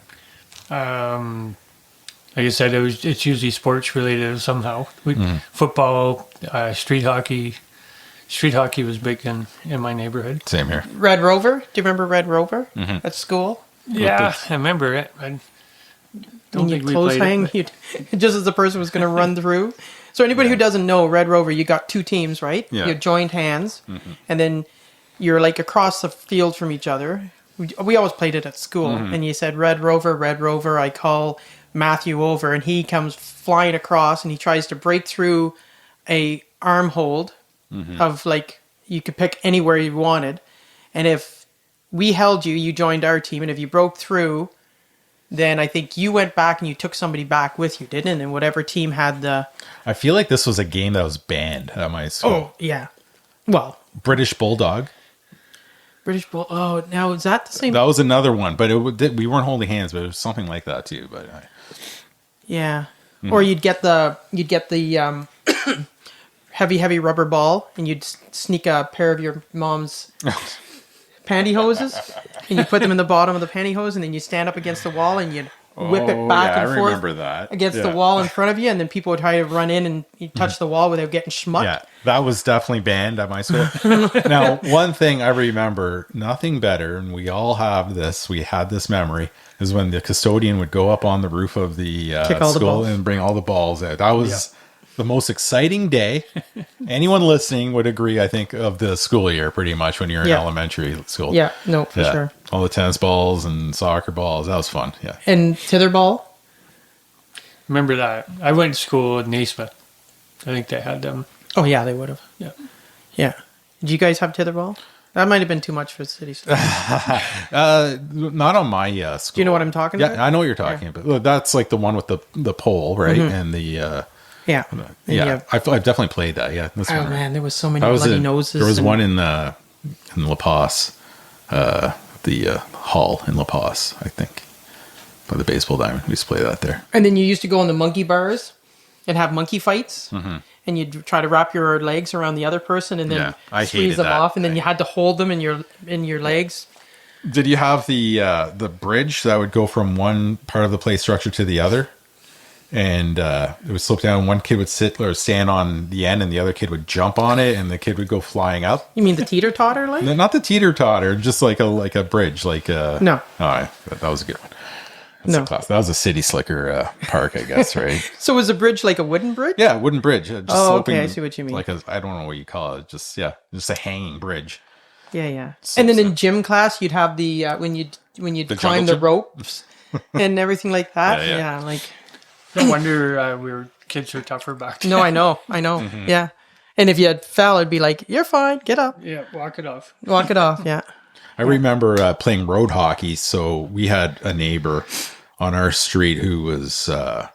Like I said, it's usually sports related somehow. Football, street hockey. Street hockey was big in my neighborhood. Same here. Red Rover. Do you remember Red Rover at school? Yeah, I remember it. I don't And you think we close played hang, it. you'd, just as the person was going to run through. So anybody who doesn't know Red Rover, you got two teams, right? Yeah. You joined hands, and then you're like across the field from each other. We always played it at school, and you said Red Rover. I call Matthew over, and he comes flying across, and he tries to break through a arm hold of like you could pick anywhere you wanted, and if we held you, you joined our team, and if you broke through, then I think you went back and you took somebody back with you, didn't? And whatever team had the I feel like this was a game that was banned at my school. yeah, well, British Bulldog. British Bull. Oh, now is that the same? That was another one, but we weren't holding hands, but it was something like that too. But Yeah. Or you'd get the heavy rubber ball, and you'd sneak a pair of your mom's pantyhoses, and you put them in the bottom of the pantyhose, and then you stand up against the wall, and you'd whip it back and I forth remember that. against the Yeah. wall in front of you, and then people would try to run in and you touch the wall without getting schmucked. Yeah, that was definitely banned at my school. Now, one thing I remember, nothing better, and we all have this, we had this memory, is when the custodian would go up on the roof of the Kick all the school balls. and bring all the balls out. That was the most exciting day. Anyone listening would agree, I think, of the school year, pretty much, when you're in Yeah. elementary school. Yeah, no, for sure. All the tennis balls and soccer balls. That was fun. Yeah. And tetherball. Remember that? I went to school in Naismith. I think they had them. Oh yeah, they would have. Yeah. Yeah. Did you guys have tetherball? That might have been too much for the city. Not on my school. Do you know what I'm talking about? Yeah, I know what you're talking about. Look, that's like the one with the pole, right? And the Yeah. yeah, yeah. I've definitely played that. Yeah, that's Oh fun. man, there was so many That was bloody noses. There was and- one in La Paz, the hall in La Paz, I think, by the baseball diamond. We used to play that there. And then you used to go on the monkey bars and have monkey fights. Mm-hmm. And you'd try to wrap your legs around the other person and then Yeah, I squeeze hated them that. off. And then you had to hold them in your legs. Did you have the bridge that would go from one part of the play structure to the other? And it would slip down. One kid would sit or stand on the end, and the other kid would jump on it, and the kid would go flying up. You mean the teeter-totter like? No, not the teeter totter, just like a bridge, like No. Oh, that was a good one. That's No. a class. That was a city slicker park, I guess, right? So was the bridge like a wooden bridge? Yeah, wooden bridge. Just Oh, okay, sloping, I see what you mean. Like I don't know what you call it. Just a hanging bridge. Yeah, yeah. So And then in sad. gym class, you'd have the when you'd The climb jungle the gym? ropes and everything like that. Yeah, yeah. Yeah, like No wonder kids were tougher back then. no, I know. Mm-hmm. Yeah. And if you had fell, it'd be like, you're fine, get up, Yeah, walk it off. walk it off. Yeah. I remember playing road hockey. So we had a neighbor on our street who was, I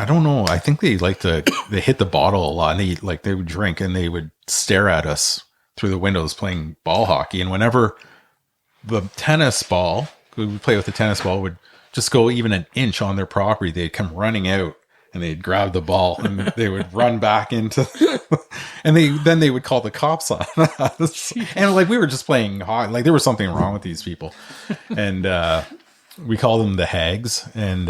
don't know. I think they they hit the bottle a lot, and they would drink and they would stare at us through the windows playing ball hockey. And whenever the tennis ball, we would play with the tennis ball, would just go even an inch on their property, they'd come running out and they'd grab the ball and they would run back into, and then they would call the cops on us. And like, we were just playing hockey. Like there was something wrong with these people. And, we called them the hags, and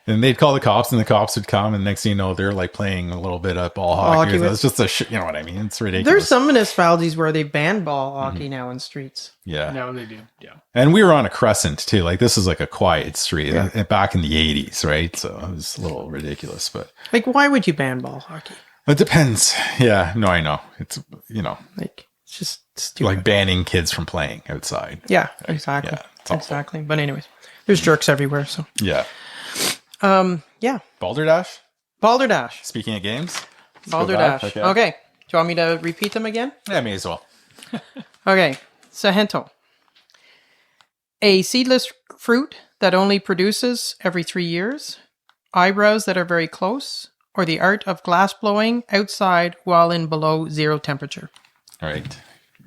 they'd call the cops, and the cops would come, and next thing you know, they're like playing a little bit of ball hockey. with- It's just you know what I mean? It's ridiculous. There's some municipalities where they ban ball hockey now in streets. Yeah. Now they do. Yeah. And we were on a crescent too. Like this is like a quiet street back in the 80s, right? So it was a little ridiculous, but Like, why would you ban ball hockey? it depends. Yeah, no, I know. It's, Like, it's just stupid. like banning kids from playing outside. Yeah, exactly. Yeah, it's awful. Exactly. But anyways, there's jerks everywhere. So, Yeah. yeah. Balderdash? Balderdash. Speaking of games. let's go Balderdash. back. Okay. Do you want me to repeat them again? Yeah, may as well. Okay. Sahento. A seedless fruit that only produces every 3 years, eyebrows that are very close, or the art of glass blowing outside while in below zero temperature. All right.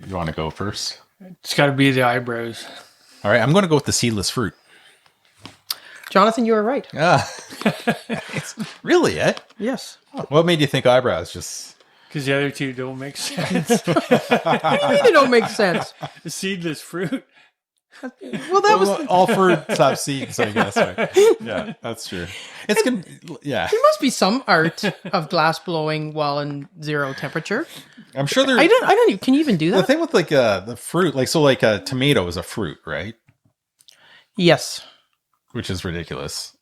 You want to go first? It's got to be the eyebrows. All right. I'm going to go with the seedless fruit. Jonathan, you were right. Ah. Really, eh? Yes. What made you think eyebrows? Just Because the other two don't make sense. What do you mean they don't make sense? The seedless fruit. Well, that was... all fruits have seeds, I guess. Right? Yeah, that's true. It's good. Yeah, There must be some art of glass blowing while in zero temperature. I'm sure there. I don't even, can you even do The that? thing with like the fruit, like so, like a tomato is a fruit, right? Yes. Which is ridiculous.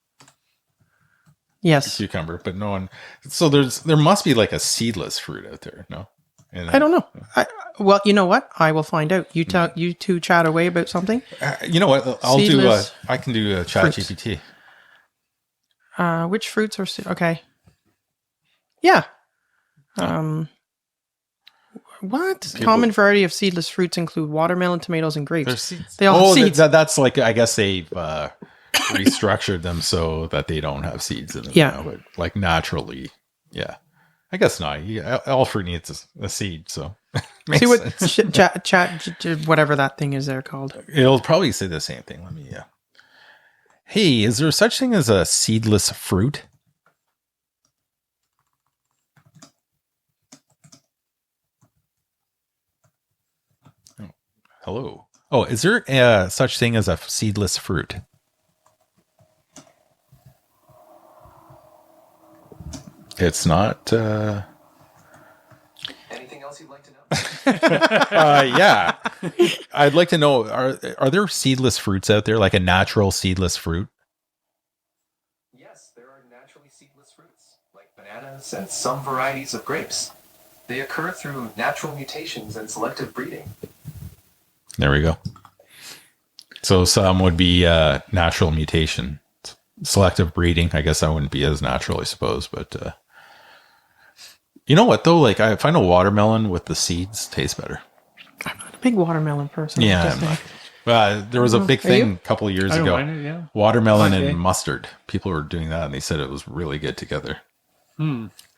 Yes. Cucumber, but no one. So there must be like a seedless fruit out there, no? And I don't know. Well, you know what? I will find out. You two chat away about something. You know what? I'll Seedless do. I can do a chat fruits. GPT. Which fruits are okay? Yeah. What common variety of seedless fruits include watermelon, tomatoes, and grapes? There's seeds. They all have seeds. That's like I guess they've restructured them so that they don't have seeds in them. Yeah. now, but like naturally, yeah. I guess not. All fruit needs a seed, so makes See what sense. chat whatever that thing is there called. It'll probably say the same thing. Let me. Hey, is there such thing as a seedless fruit? Oh, hello. Oh, is there such thing as a seedless fruit? It's not. Anything else you'd like to know? Yeah, I'd like to know: are there seedless fruits out there, like a natural seedless fruit? Yes, there are naturally seedless fruits, like bananas and some varieties of grapes. They occur through natural mutations and selective breeding. There we go. So some would be natural mutation, selective breeding. I guess that wouldn't be as natural, I suppose. But you know what though? Like I find a watermelon with the seeds tastes better. I'm not a big watermelon person. I Yeah, have to I'm say. not. There was a big Are you? thing a couple of years I don't ago. mind it, yeah. Watermelon Okay. and mustard. People were doing that, and they said it was really good together.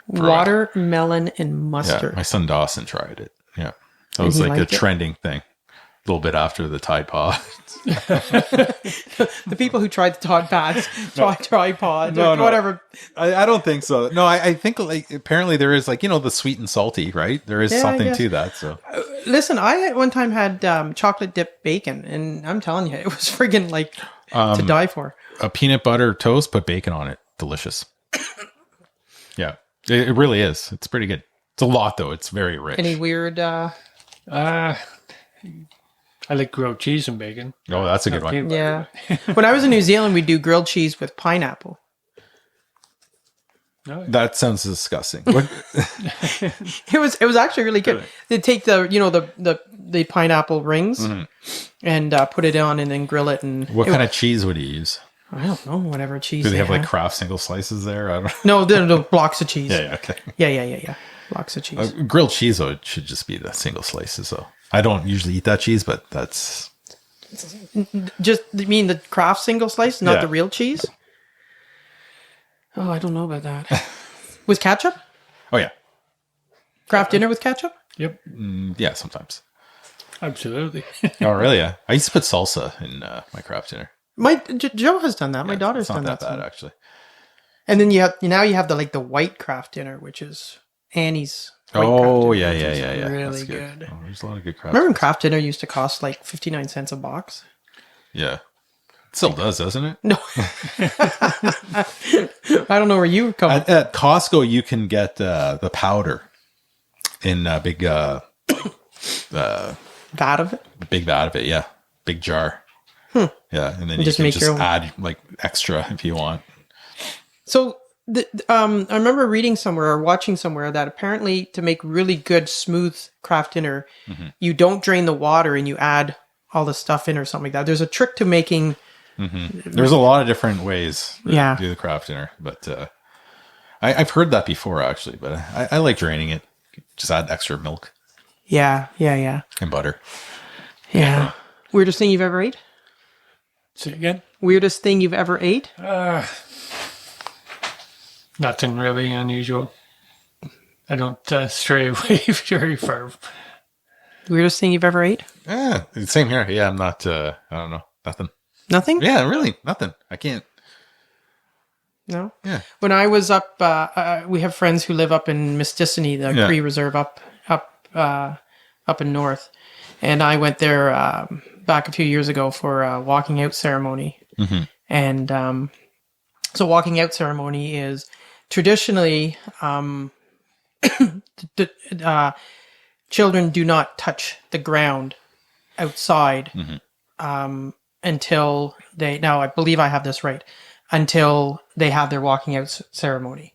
Watermelon and Yeah, mustard. my son Dawson tried it. Yeah, that And was he like a liked it? trending thing. A little bit after the Tide Pod. The people who tried the Tide Pods, tripods, No, or no. whatever. I don't think so. No, I think like apparently there is like the sweet and salty, right? There is Yeah, I something guess. to that. So Listen, I at one time had chocolate dipped bacon, and I'm telling you, it was friggin' like to die for. a peanut butter toast, put bacon on it, delicious. Yeah, it really is. It's pretty good. It's a lot though. It's very rich. Any weird? I like grilled cheese and bacon. Oh, that's a good one. Peanut butter. Yeah. When I was in New Zealand, we do grilled cheese with pineapple. No, That sounds disgusting. What, It was actually really good. They take the pineapple rings and put it on and then grill it and what kind of cheese would you use? I don't know, whatever cheese. Do they have like Kraft single slices there? I don't. no the blocks of cheese. Yeah. Okay. Yeah. Blocks of cheese. Grilled cheese though, it should just be the single slices. So I don't usually eat that cheese, but that's Just you mean the Kraft single slice, not Yeah. the real cheese? Oh, I don't know about that. With ketchup? oh yeah, Kraft dinner with ketchup? yep, yeah. Sometimes. absolutely. Oh really? Yeah. I used to put salsa in my Kraft dinner. Joe has done that. My daughter's It's not done that that. bad actually. And then you have the white Kraft dinner, which is Annie's. White Kraft Oh dinner, yeah, which yeah, is yeah, yeah. Really That's good. Oh, there's a lot of good Kraft. Remember when Kraft dinner used to cost like 59 cents a box? Yeah. It still does, doesn't it? No. I don't know where you were coming. At Costco, you can get the powder in a big That of it. big vat of it. Yeah, big jar. Yeah, and then you Just can make just your own. add like extra if you want. So I remember reading somewhere or watching somewhere that apparently to make really good smooth Kraft dinner, you don't drain the water and you add all the stuff in or something like that. There's a trick to making. There's a lot of different ways to Yeah. do the Kraft dinner, but I've heard that before actually. But I like draining it. Just add extra milk Yeah. and butter. Weirdest thing you've ever ate? Say again. Weirdest thing you've ever ate? Nothing really unusual. I don't stray away very far. Weirdest thing you've ever ate? Yeah, same here. Yeah, I'm not. I don't know. Nothing. Nothing? Yeah, really nothing. I can't. No. Yeah. When I was up, we have friends who live up in Mistissini, the Yeah. Cree Reserve up in north, and I went there back a few years ago for a walking out ceremony, and so walking out ceremony is traditionally children do not touch the ground outside until they. Now I believe I have this right. Until they have their walking out ceremony.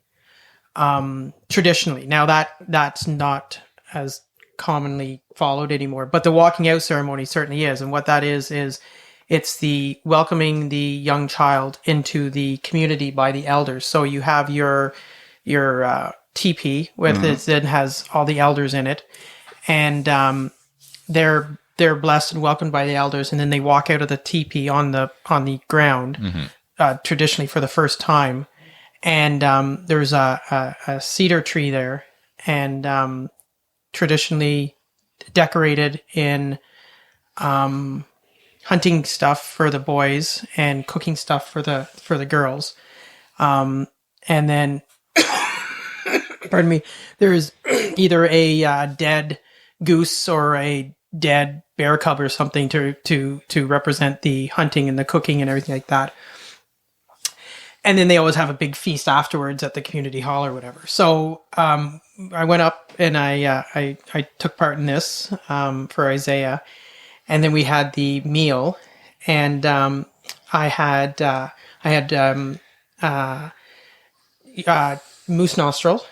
Traditionally. Now that's not as commonly followed anymore, but the walking out ceremony certainly is. And what that is it's the welcoming the young child into the community by the elders. So you have your teepee with it that has all the elders in it, and they're blessed and welcomed by the elders, and then they walk out of the teepee on the ground. Traditionally for the first time, and there's a cedar tree there, and traditionally decorated in hunting stuff for the boys and cooking stuff for the girls, and then pardon me, there is either a dead goose or a dead bear cub or something to represent the hunting and the cooking and everything like that. And then they always have a big feast afterwards at the community hall or whatever. So I went up and I took part in this for Isaiah, and then we had the meal, and I had moose nostril,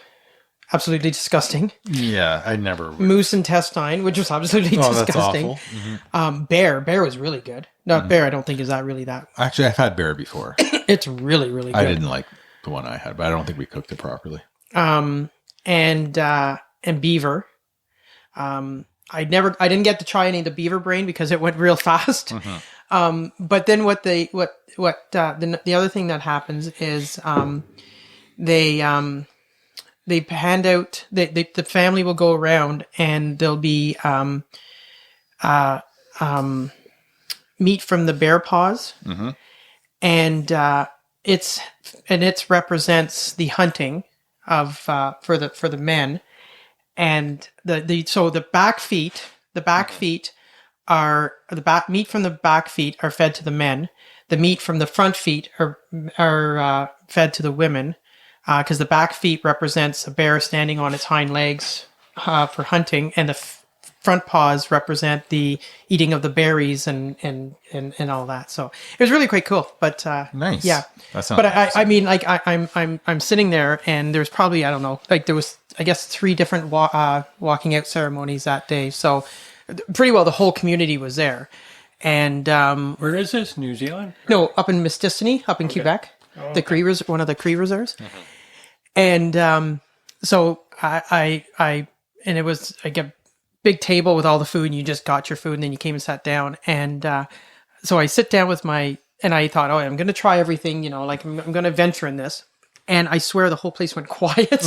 absolutely disgusting. Yeah, I never would. Moose intestine, which was absolutely That's disgusting. awful. Bear was really good. No, bear I don't think is that really that. Actually, I've had bear before. It's really really good. I didn't like the one I had, but I don't think we cooked it properly. And beaver. I didn't get to try any of the beaver brain because it went real fast. But then the other thing that happens is they hand out, the family will go around and there'll be meat from the bear paws, and it represents the hunting of for the men, and the back feet are meat from the back feet are fed to the men. The meat from the front feet are fed to the women, because the back feet represents a bear standing on its hind legs for hunting, and the front paws represent the eating of the berries and all that. So it was really quite cool. But Nice. yeah. That sounds But awesome. I mean, like I'm sitting there, and there's probably, I don't know, like there was, I guess, 3 different walking out ceremonies that day. So pretty well the whole community was there. And Where is this? New Zealand? no, up in Mistissini, up in Quebec, the Cree one of the Cree reserves. And so I and it was like a big table with all the food, and you just got your food, and then you came and sat down. And so I sit down with and I thought, oh, I'm going to try everything, like I'm going to venture in this. And I swear the whole place went quiet.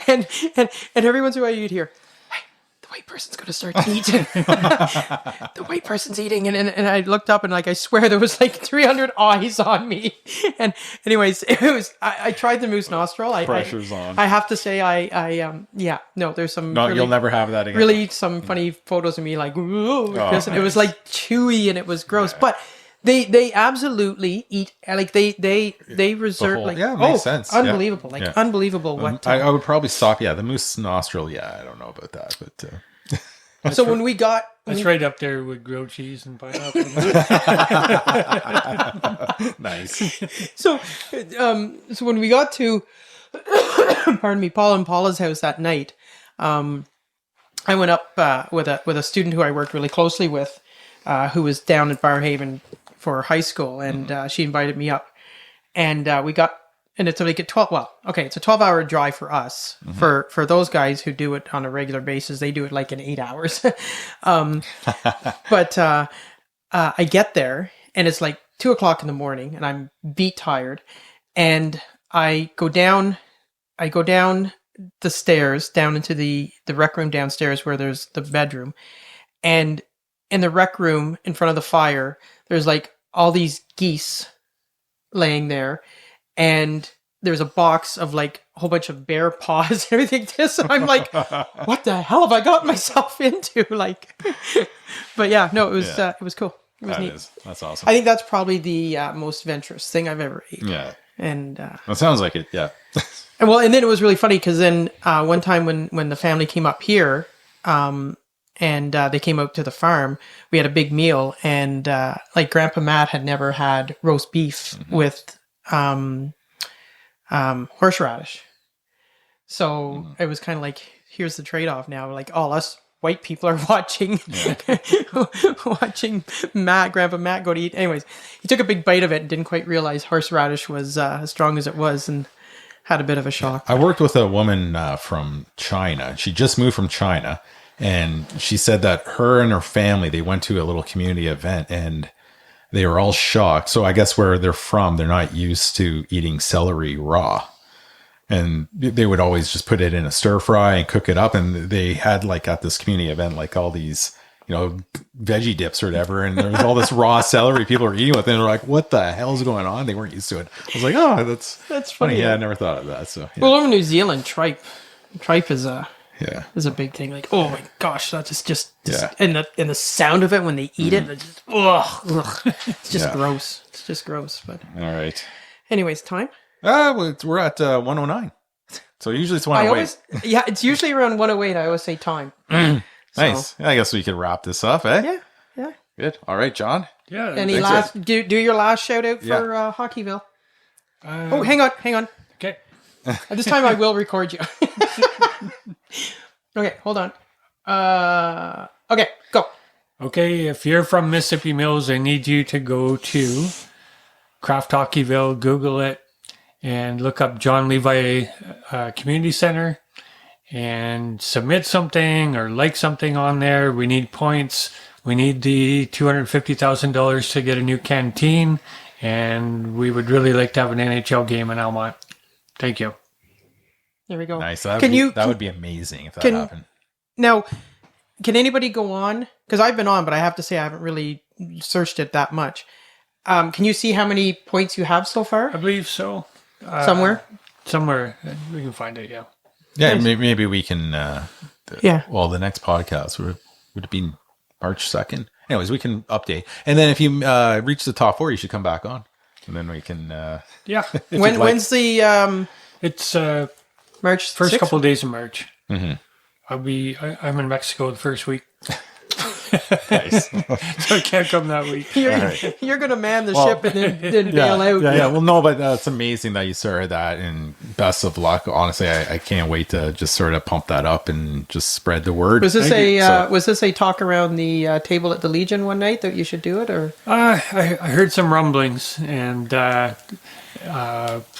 and every once in a while you'd hear, the white person's going to start to eat. The white person's eating. And I looked up, and like, I swear there was like 300 eyes on me. And anyways, it was, I tried the moose nostril. Pressure's on. I have to say, there's some, No, really, you'll never have that again. really some funny photos of me like, "Ooh," and it was like chewy and it was gross, but they absolutely eat, like they reserve, whole- like, yeah, it makes sense. Yeah. unbelievable, like Yeah. unbelievable what I would probably stop. Yeah, the moose nostril. Yeah, I don't know about that, but so when we got That's right up there with grilled cheese and pineapple. nice. so when we got to pardon me, Paul and Paula's house that night, I went up with a student who I worked really closely with, who was down at Barrhaven for high school, and she invited me up, and we got, and it's like it's a 12-hour drive for us. For those guys who do it on a regular basis, they do it like in 8 hours. But I get there, and it's like 2:00 in the morning, and I'm beat tired, and I go down the stairs down into the rec room downstairs where there's the bedroom, and in the rec room in front of the fire, there's like all these geese laying there, and there's a box of like a whole bunch of bear paws and everything. So I'm like, what the hell have I got myself into? Like, but yeah, no, it was cool. It was neat. That's awesome. I think that's probably the most venturous thing I've ever ate. Yeah, And that sounds like it. Yeah. and then it was really funny because then one time when the family came up here, and they came out to the farm, we had a big meal, and like Grandpa Matt had never had roast beef with horseradish, so it was kind of like, here's the trade-off now. Like all us white people are watching Grandpa Matt go to eat. Anyways, he took a big bite of it and didn't quite realize horseradish was as strong as it was, and had a bit of a shock. I worked with a woman from China. She just moved from China, and she said that her and her family, they went to a little community event, and they were all shocked. So I guess where they're from, they're not used to eating celery raw. And they would always just put it in a stir fry and cook it up. And they had like at this community event, like all these, veggie dips or whatever. And there was all this raw celery people were eating with. And they're like, what the hell's going on? They weren't used to it. I was like, oh, that's funny. Yeah, I never thought of that. So, yeah. Well, over in New Zealand, tripe is a big thing. Like, oh my gosh, that's just and the sound of it when they eat it, it's just, ugh. It's just gross. It's just gross. But all right. Anyways, time. We're at 109. So usually it's 108. Yeah, it's usually around 108. I always say time. Nice. I guess we could wrap this up, eh? Yeah. Good. All right, John. Yeah. Any last? Do your last shout out for Hockeyville. Hang on. Okay. This time I will record you. Okay, hold on. Okay, go. Okay, if you're from Mississippi Mills, I need you to go to Kraft Hockeyville, Google it, and look up John Levi Community Centre and submit something or like something on there. We need points. We need the $250,000 to get a new canteen, and we would really like to have an NHL game in Almont. Thank you. There we go. Nice. That would be amazing if that happened. Now, can anybody go on? Because I've been on, but I have to say I haven't really searched it that much. Can you see how many points you have so far? I believe so. Somewhere? Somewhere. We can find it, yeah. Yeah, maybe we can. Yeah. Well, the next podcast would it be March 2nd? Anyways, we can update. And then if you reach the top 4, you should come back on. And then we can. Yeah. When's the It's March first 6th? couple of days of March. Mm-hmm. I'm in Mexico the first week. Nice. So I can't come that week. You're going to man the ship and then bail out. Yeah. Well, no, but it's amazing that you started that, and best of luck. Honestly, I can't wait to just sort of pump that up and just spread the word. Was this a talk around the table at the Legion one night that you should do it, or? I heard some rumblings, and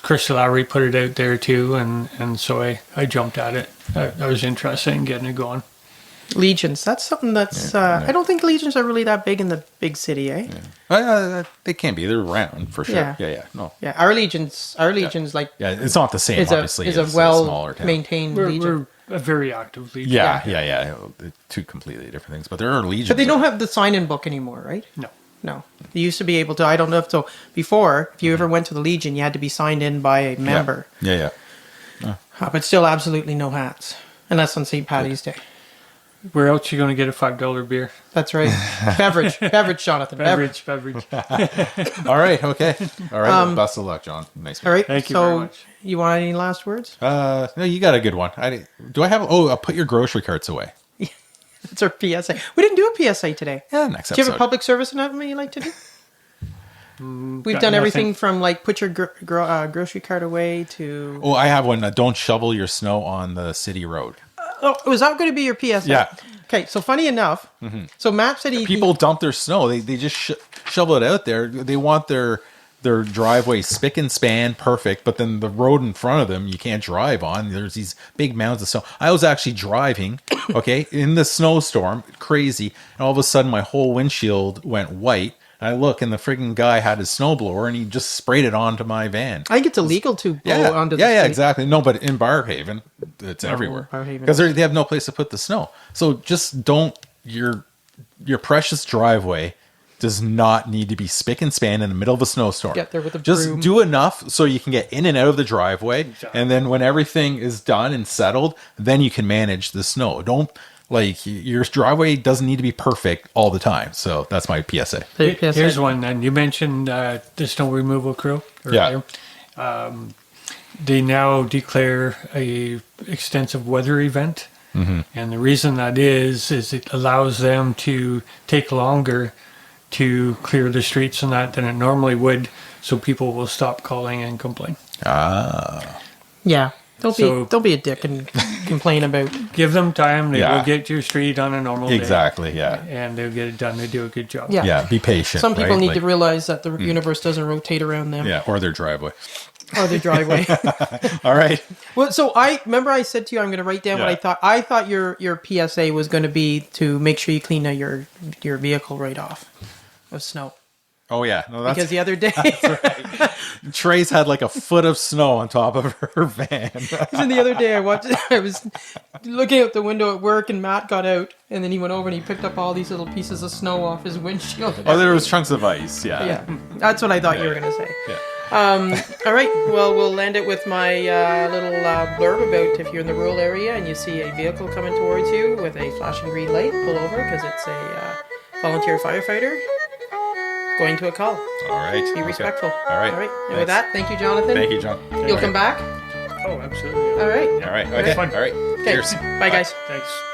Chris Lowry put it out there too, and so I jumped at it. I was interested in getting it going. Legions. That's something that's... I don't think Legions are really that big in the big city, eh? Yeah. They can be. They're around for sure. Yeah. Yeah. No. Yeah, our Legions, like... Yeah, it's not the same, obviously. Is as a smaller town. well-maintained Legion. We're a very active Legion. Yeah. Two completely different things. But there are legions. But they don't have the sign-in book anymore, right? No. They used to be able to... I don't know if so... Before, if you ever went to the Legion, you had to be signed in by a member. Yeah. But still absolutely no hats. Unless on St. Paddy's Day. Where else are you going to get a $5 beer? That's right. Beverage, Jonathan. Beverage. All right. Okay. All right. Well, best of luck, John. Nice. All right. Thank you very much. You want any last words? No, you got a good one. Do I have? I'll put your grocery carts away. That's our PSA. We didn't do a PSA today. Yeah, next episode. Do you have a public service announcement you like to do? We've done everything from like put your grocery cart away to... Oh, I have one. Don't shovel your snow on the city road. Was that going to be your PSA? Yeah. Okay, so funny enough, so Matt said people dump their snow. They just shovel it out there. They want their driveway spick and span perfect, but then the road in front of them you can't drive on. There's these big mounds of snow. I was actually driving, okay, in the snowstorm, crazy, and all of a sudden my whole windshield went white. I look, and the friggin' guy had his snowblower, and he just sprayed it onto my van. I think it's illegal to blow onto the street. Exactly. No, but in Barhaven, it's everywhere. Because they have no place to put the snow. So just don't, your precious driveway does not need to be spick and span in the middle of a snowstorm. Get there with a Just broom. do enough so you can get in and out of the driveway. Exactly. And then when everything is done and settled, then you can manage the snow. Don't, your driveway doesn't need to be perfect all the time. So that's my PSA. Here's one then. You mentioned the snow removal crew. Earlier. They now declare a extensive weather event. Mm-hmm. And the reason that is it allows them to take longer to clear the streets and that than it normally would. So people will stop calling and complain. Yeah. Don't be a dick and complain about. Give them time. They will get your street on a normal day. Exactly, yeah. And they'll get it done. They do a good job. Yeah. Yeah, be patient. Some people need to realize that the universe doesn't rotate around them. Yeah, or their driveway. Or their driveway. All right. Well, so I said to you I'm going to write down what I thought. I thought your PSA was going to be to make sure you clean your vehicle right off of snow. Oh yeah, no, that's Because the other day, right. Trace had like a foot of snow on top of her van. and the other day I was looking out the window at work, and Matt got out, and then he went over and he picked up all these little pieces of snow off his windshield. Oh, there was chunks of ice. Yeah. Yeah, that's what I thought you were going to say. Yeah. All right. Well, we'll end it with my little blurb about if you're in the rural area and you see a vehicle coming towards you with a flashing green light, pull over because it's a volunteer firefighter. going to a call. All right. Be respectful. All right. All right. And Thanks. with that, thank you, Jonathan. Thank you, John. You'll come back? Oh, absolutely. All right. All right. Okay. fun. All right. Okay. Cheers. Bye, guys. Thanks.